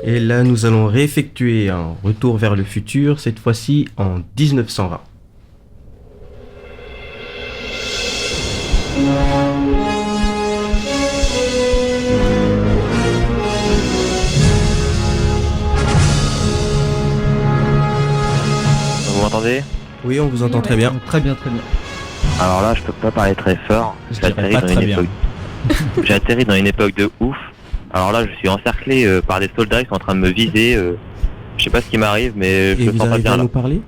Et là nous allons réeffectuer un retour vers le futur, cette fois-ci en 1920. Vous m'entendez ? Oui, on vous entend très bien. Très bien, très bien. Alors là, je peux pas parler très fort. J'ai atterri dans une époque de ouf. Alors là, je suis encerclé par des soldats qui sont en train de me viser. Je sais pas ce qui m'arrive, mais je me sens pas bien à là. nous parler ?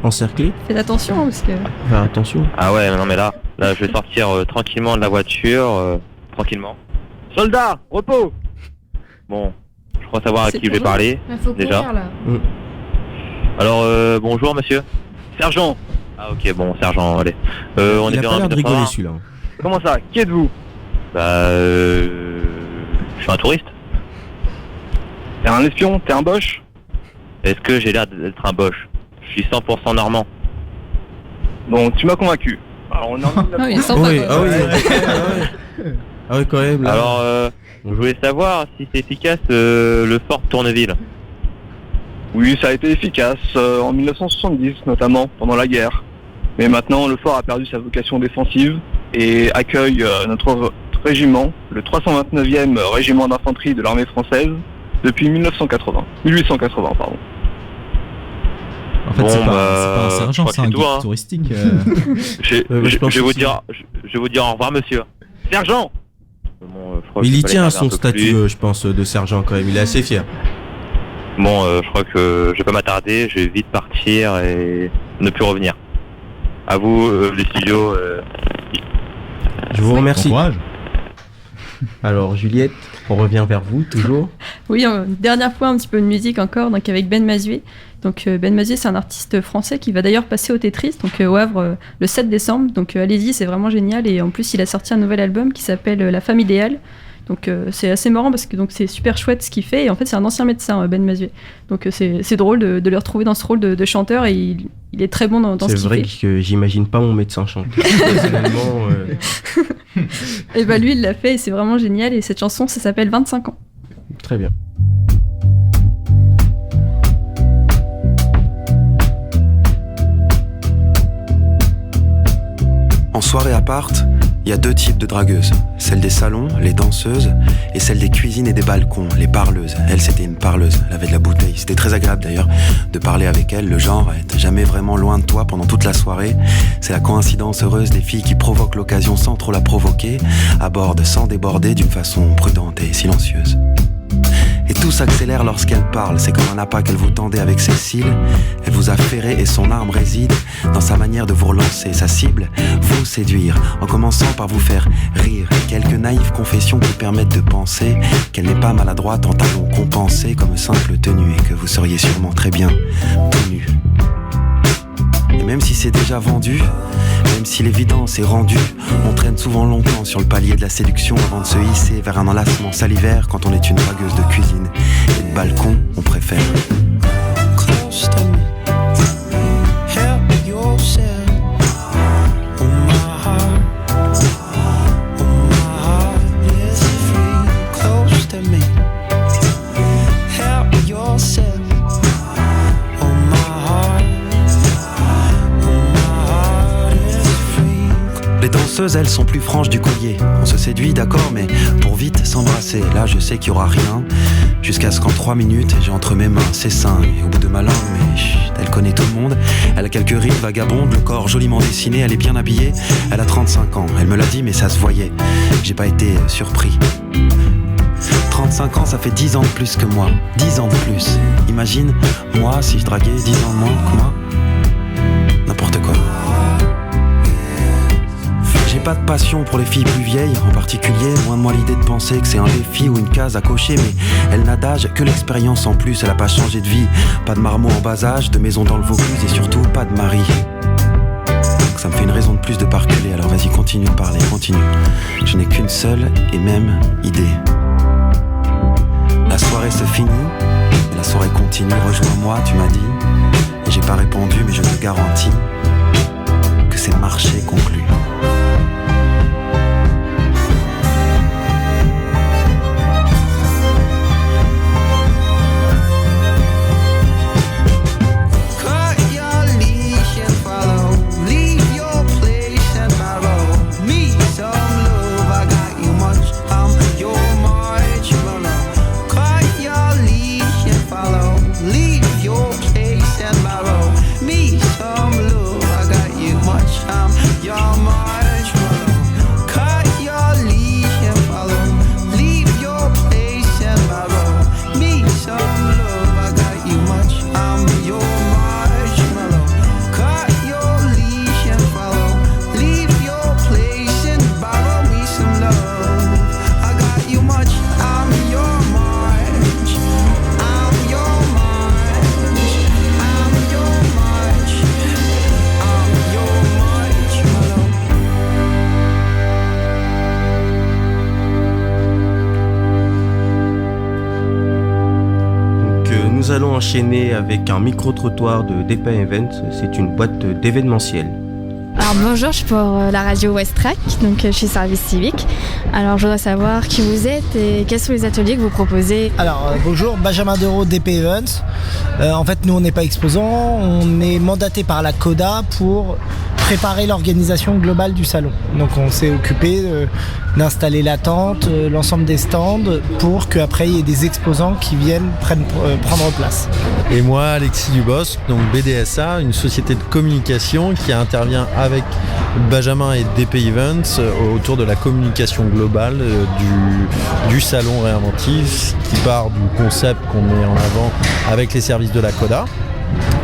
Encerclé ? Faites attention parce que... Faire attention. Ah ouais, non mais là je vais sortir tranquillement de la voiture, tranquillement. Soldats, repos. Bon, je crois savoir à qui je vais parler, déjà. Courir, là. Alors, bonjour monsieur. Sergent. Ah ok, bon, sergent, allez. On Il est a bien pas en l'air de 1920. rigoler celui-là. Comment ça ? Qui êtes-vous ? Bah, je suis un touriste. T'es un espion ? T'es un boche ? Est-ce que j'ai l'air d'être un boche ? Je suis 100% normand. Bon, tu m'as convaincu. Alors, on est en... il est sympa. Ah oui, quand même. Là. Alors, je voulais savoir si c'est efficace le fort Tourneville. Oui, ça a été efficace en 1970 notamment, pendant la guerre. Mais maintenant, le fort a perdu sa vocation défensive et accueille notre régiment, le 329e régiment d'infanterie de l'armée française, depuis 1880, pardon. En fait, c'est pas un sergent, c'est un guide touristique. Je vais vous dire au revoir, monsieur. Sergent. Il y tient à son statut, je pense, de sergent quand même. Il est assez fier. Bon, je crois que je vais pas m'attarder. Je vais vite partir et ne plus revenir. À vous, les studios. Je vous remercie. Bon courage. Alors, Juliette, on revient vers vous, toujours. Oui, une dernière fois, un petit peu de musique encore, donc avec Ben Mazué. Donc Ben Mazué, c'est un artiste français qui va d'ailleurs passer au Tetris, donc au Havre le 7 décembre. Donc allez-y, c'est vraiment génial. Et en plus, il a sorti un nouvel album qui s'appelle La Femme Idéale. Donc c'est assez marrant parce que donc c'est super chouette ce qu'il fait. Et en fait, c'est un ancien médecin, Ben Mazué. Donc c'est drôle de le retrouver dans ce rôle de chanteur. Et il est très bon dans ce qu'il fait. C'est vrai que j'imagine pas mon médecin chanter. Personnellement. Et bah lui, il l'a fait et c'est vraiment génial. Et cette chanson, ça s'appelle 25 ans. Très bien. En soirée appart, il y a deux types de dragueuses. Celle des salons, les danseuses, et celle des cuisines et des balcons, les parleuses. Elle, c'était une parleuse, elle avait de la bouteille. C'était très agréable d'ailleurs de parler avec elle. Le genre à être jamais vraiment loin de toi pendant toute la soirée. C'est la coïncidence heureuse des filles qui provoquent l'occasion sans trop la provoquer, abordent sans déborder d'une façon prudente et silencieuse. Et tout s'accélère lorsqu'elle parle, c'est comme un appât qu'elle vous tendait avec ses cils. Elle vous a ferré et son arme réside dans sa manière de vous relancer. Sa cible, vous séduire, en commençant par vous faire rire. Quelques naïves confessions qui permettent de penser qu'elle n'est pas maladroite en talons compensés comme simple tenue et que vous seriez sûrement très bien tenu. Et même si c'est déjà vendu, même si l'évidence est rendue, on traîne souvent longtemps sur le palier de la séduction avant de se hisser vers un enlacement salivaire. Quand on est une dragueuse de cuisine et de balcon, on préfère. danseuses, elles sont plus franches du collier. On se séduit, d'accord, mais pour vite s'embrasser. Là, je sais qu'il y aura rien. Jusqu'à ce qu'en 3 minutes, j'ai entre mes mains ses seins. Et au bout de ma langue, mais chut, elle connaît tout le monde. Elle a quelques rides vagabondes, le corps joliment dessiné. Elle est bien habillée, elle a 35 ans. Elle me l'a dit, mais ça se voyait. J'ai pas été surpris. 35 ans, ça fait 10 ans de plus que moi. 10 ans de plus. Imagine, moi, si je draguais 10 ans de moins que moi. N'importe quoi. J'ai pas de passion pour les filles plus vieilles, en particulier, loin de moi l'idée de penser que c'est un défi ou une case à cocher, mais elle n'a d'âge que l'expérience en plus, elle a pas changé de vie, pas de marmot en bas âge, de maison dans le Vaucluse et surtout pas de mari. Donc ça me fait une raison de plus de pas reculer, alors vas-y continue de parler, continue. Je n'ai qu'une seule et même idée. La soirée se finit, et la soirée continue, rejoins-moi, tu m'as dit, et j'ai pas répondu mais je te garantis que c'est marché conclu. Nous allons enchaîner avec un micro-trottoir de DP Events, c'est une boîte d'événementiel. Alors bonjour, je suis pour la radio Westrack, donc je suis service civique. Alors je voudrais savoir qui vous êtes et quels sont les ateliers que vous proposez. Alors bonjour, Benjamin Dereau, DP Events. En fait nous on n'est pas exposants, on est mandaté par la CODA pour préparer l'organisation globale du salon. Donc on s'est occupé d'installer la tente, l'ensemble des stands pour qu'après il y ait des exposants qui viennent prendre place. Et moi Alexis Dubosc, donc BDSA, une société de communication qui intervient avec Benjamin et DP Events autour de la communication globale du salon Réinventif qui part du concept qu'on met en avant avec les services de la CODA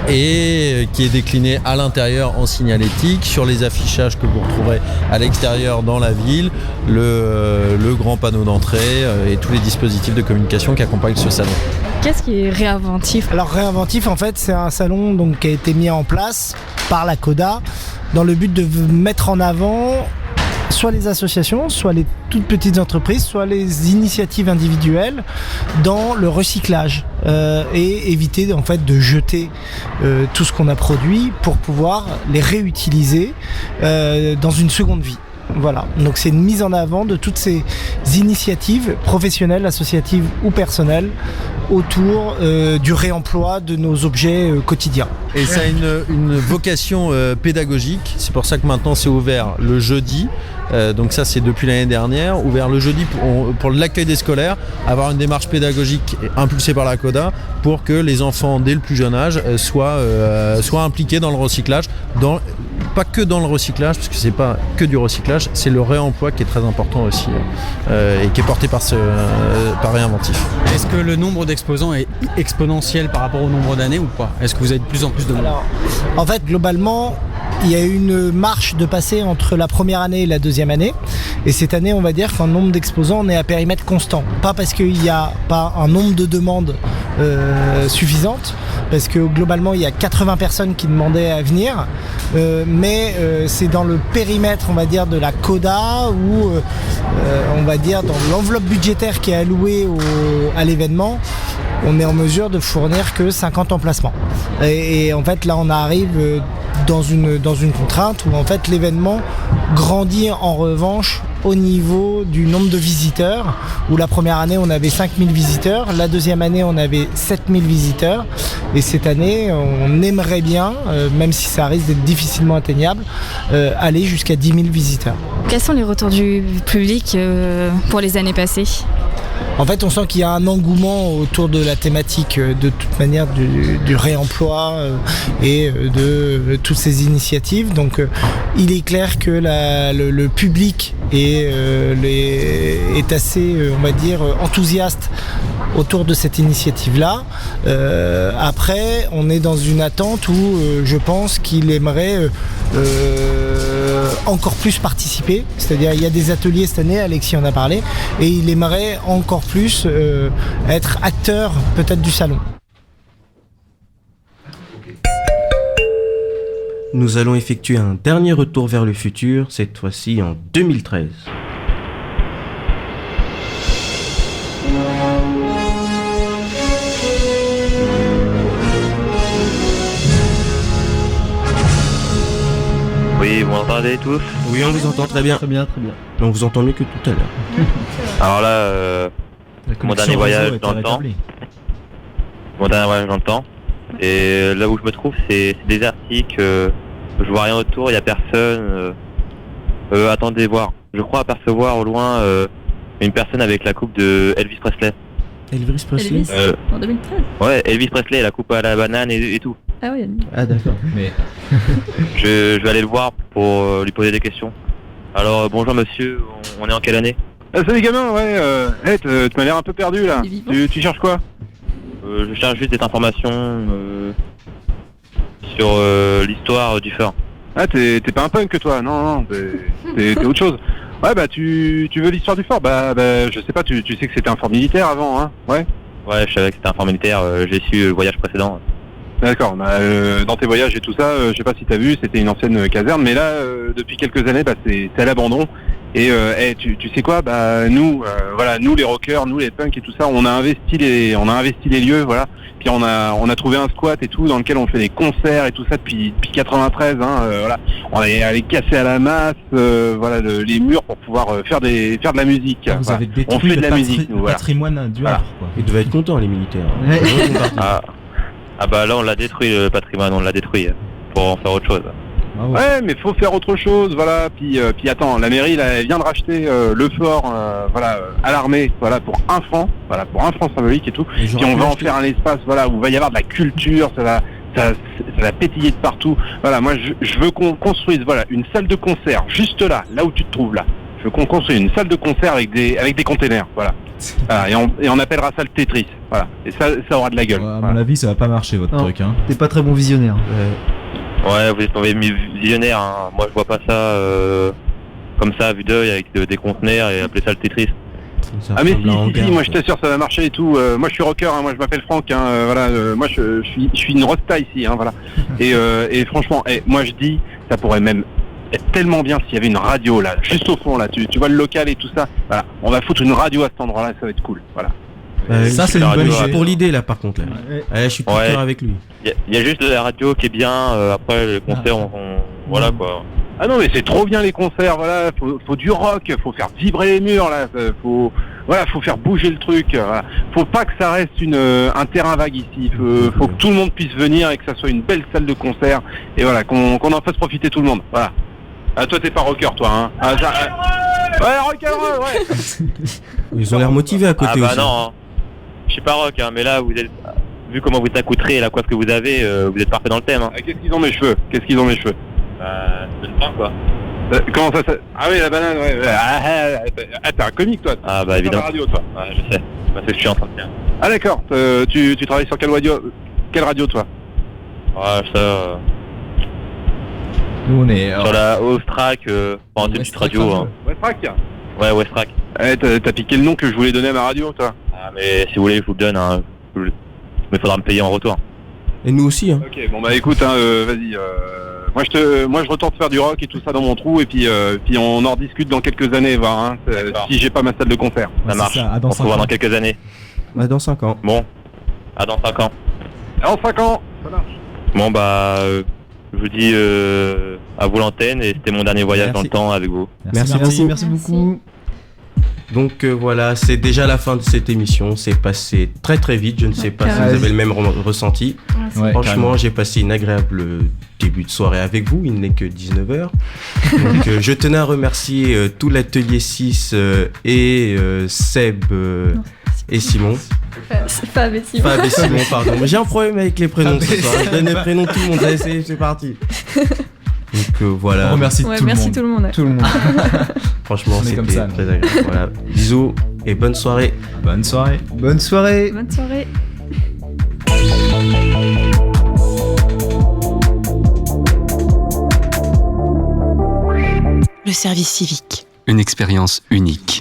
et qui est décliné à l'intérieur en signalétique sur les affichages que vous retrouverez à l'extérieur dans la ville, le grand panneau d'entrée et tous les dispositifs de communication qui accompagnent ce salon. Qu'est-ce qui est Réinventif ? Alors Réinventif en fait c'est un salon donc, qui a été mis en place par la CODA dans le but de mettre en avant soit les associations, soit les toutes petites entreprises, soit les initiatives individuelles dans le recyclage et éviter en fait de jeter tout ce qu'on a produit pour pouvoir les réutiliser dans une seconde vie. Voilà, donc c'est une mise en avant de toutes ces initiatives professionnelles, associatives ou personnelles autour du réemploi de nos objets quotidiens. Et ça a une vocation pédagogique, c'est pour ça que maintenant c'est ouvert le jeudi, donc ça c'est depuis l'année dernière, ouvert le jeudi pour l'accueil des scolaires, avoir une démarche pédagogique impulsée par la CODA pour que les enfants dès le plus jeune âge soient impliqués dans le recyclage, pas que dans le recyclage, parce que c'est pas que du recyclage, c'est le réemploi qui est très important aussi et qui est porté par Réinventif. Est-ce que le nombre d'exposants est exponentiel par rapport au nombre d'années ou pas ? Est-ce que vous avez de plus en plus de monde ? Alors, en fait, globalement, il y a une marche de passé entre la première année et la deuxième année. Et cette année, on va dire qu'en nombre d'exposants, on est à périmètre constant. Pas parce qu'il n'y a pas un nombre de demandes suffisantes, parce que globalement, il y a 80 personnes qui demandaient à venir. Mais c'est dans le périmètre, on va dire, de la CODA ou on va dire dans l'enveloppe budgétaire qui est allouée à l'événement, on est en mesure de fournir que 50 emplacements. Et en fait, là, on arrive dans une contrainte où en fait l'événement grandit en revanche au niveau du nombre de visiteurs, où la première année on avait 5000 visiteurs, la deuxième année on avait 7000 visiteurs, et cette année on aimerait bien, même si ça risque d'être difficilement atteignable, aller jusqu'à 10 000 visiteurs. Quels sont les retours du public pour les années passées ? En fait, on sent qu'il y a un engouement autour de la thématique, de toute manière, du réemploi et de toutes ces initiatives. Donc, il est clair que le public est assez, on va dire, enthousiaste autour de cette initiative-là. Après, on est dans une attente où je pense qu'il aimerait encore plus participer. C'est-à-dire, il y a des ateliers cette année, Alexis en a parlé, et il aimerait encore plus être acteur peut-être du salon. Nous allons effectuer un dernier retour vers le futur, cette fois-ci en 2013. Oui, vous m'entendez tous? Oui, on vous entend très bien. Très bien, très bien. Mais on vous entend mieux que tout à l'heure. Alors là, mon dernier voyage dans le temps. Mon dernier voyage dans le temps. Et là où je me trouve, c'est désertique. Je vois rien autour, il n'y a personne. Attendez voir. Je crois apercevoir au loin une personne avec la coupe de Elvis Presley. Elvis Presley En 2013. Ouais, Elvis Presley, la coupe à la banane et tout. Ah oui, ah d'accord. Mais je vais aller le voir pour lui poser des questions. Alors bonjour monsieur, on est en quelle année? Salut gamin, ouais, tu m'as l'air un peu perdu là. Tu cherches quoi? Je cherche juste des informations sur l'histoire du phare. Ah t'es pas un punk que toi, non, t'es autre chose. Ouais bah tu veux l'histoire du fort, bah je sais pas, tu sais que c'était un fort militaire avant, hein? Ouais. Ouais, je savais que c'était un fort militaire, j'ai su le voyage précédent. D'accord, bah, dans tes voyages et tout ça, je sais pas si t'as vu, c'était une ancienne caserne, mais là, depuis quelques années, bah, c'est à l'abandon. Et tu sais quoi, bah nous, voilà, nous les rockers, nous les punks et tout ça, on a investi les lieux, voilà. Puis on a trouvé un squat et tout dans lequel on fait des concerts et tout ça depuis 93, hein, voilà. On est allé casser à la masse, voilà, les murs pour pouvoir faire de la musique. Vous voilà. avez détruit On fait de la musique, nous, voilà. Patrimoine du Voilà. Havre, quoi. ils devaient être contents les militaires. Ah bah là on l'a détruit le patrimoine, on l'a détruit pour en faire autre chose. Ah ouais. Ouais, mais faut faire autre chose, voilà. Puis attends, la mairie là, elle vient de racheter le fort, voilà, à l'armée, voilà, pour 1 franc, voilà, pour 1 franc symbolique et tout. Puis on va en faire un espace, voilà, où il va y avoir de la culture, ça va pétiller de partout. Voilà, moi je veux qu'on construise, voilà, une salle de concert juste là où tu te trouves là. Je veux qu'on construise une salle de concert avec des containers, voilà. Voilà, et on appellera ça le Tetris, voilà. Et ça aura de la gueule. À mon avis, ça va pas marcher votre truc, hein. T'es pas très bon visionnaire. Ouais, vous êtes mauvais visionnaire, hein. Moi je vois pas ça comme ça à vue d'œil avec des conteneurs et appeler ça le Tetris. Ah mais si, moi je t'assure ça va marcher et tout. Moi je suis rocker, hein, moi je m'appelle Franck, hein, voilà. Moi je suis une rosta ici, hein, voilà. Et franchement, moi je dis, ça pourrait même être tellement bien s'il y avait une radio là, juste au fond là. Tu vois le local et tout ça. Voilà, on va foutre une radio à cet endroit-là, ça va être cool, voilà. Ça c'est une bonne idée. Pour l'idée là par contre là. Je suis tout cœur avec lui. Il y a juste la radio qui est bien, après les concerts voilà quoi. Ah non mais c'est trop bien les concerts, voilà, faut du rock, faut faire vibrer les murs là, faut faire bouger le truc, voilà. Faut pas que ça reste un terrain vague ici, faut que tout le monde puisse venir et que ça soit une belle salle de concert et voilà, qu'on en fasse profiter tout le monde, voilà. Ah toi t'es pas rocker toi, hein. Ouais, rock'n'roll, ouais. Ils ont l'air motivés à côté aussi. aussi. Non, hein. Je suis pas rock, hein, mais là vous êtes, vu comment vous accoutrez et la coiffe que vous avez, vous êtes parfait dans le thème. Hein. Qu'est-ce qu'ils ont mes cheveux? C'est une pain quoi. Comment ça? Ah oui la banane, ouais. T'es un comique toi. Ah bah évidemment. Radio, toi. Ouais, je sais. Parce que je suis en train de faire. Ah d'accord. Tu travailles sur quelle radio toi? Ouais ça. Nous on est sur la Ostrac, une petite radio. Hein. Westrack. Ouais, Westrack. T'as piqué le nom que je voulais donner à ma radio toi. Ah mais si vous voulez je vous le donne, hein. Mais faudra me payer en retour. Et nous aussi, hein. Ok, bon bah écoute, hein, vas-y. Moi je retourne faire du rock et tout ça dans mon trou et puis on en rediscute dans quelques années, voir hein, si j'ai pas ma salle de concert. Ça marche. On se revoit dans quelques années. Bah dans 5 ans. Bon. Dans 5 ans. Dans 5 ans. Ça marche. Bon bah Je vous dis à vous l'antenne, et c'était mon dernier voyage dans le temps avec vous. Merci beaucoup. Donc voilà, c'est déjà la fin de cette émission. C'est passé très très vite. Je ne sais pas si vous avez le même ressenti. Ouais, franchement, carrément. j'ai passé une agréable début de soirée avec vous. Il n'est que 19h. Donc je tenais à remercier tout l'atelier 6 et Seb et Simon. Fab et Simon. Fab et Simon, pardon. Mais j'ai un problème avec les prénoms ce soir. Je donne les prénoms tout le monde. Allez, c'est parti. Donc voilà. On remercie tout le monde. Tout le monde. Franchement, On est c'était comme ça, très agréable. Voilà. Bisous et bonne soirée. Bonne soirée. Bonne soirée. Bonne soirée. Le service civique. Une expérience unique.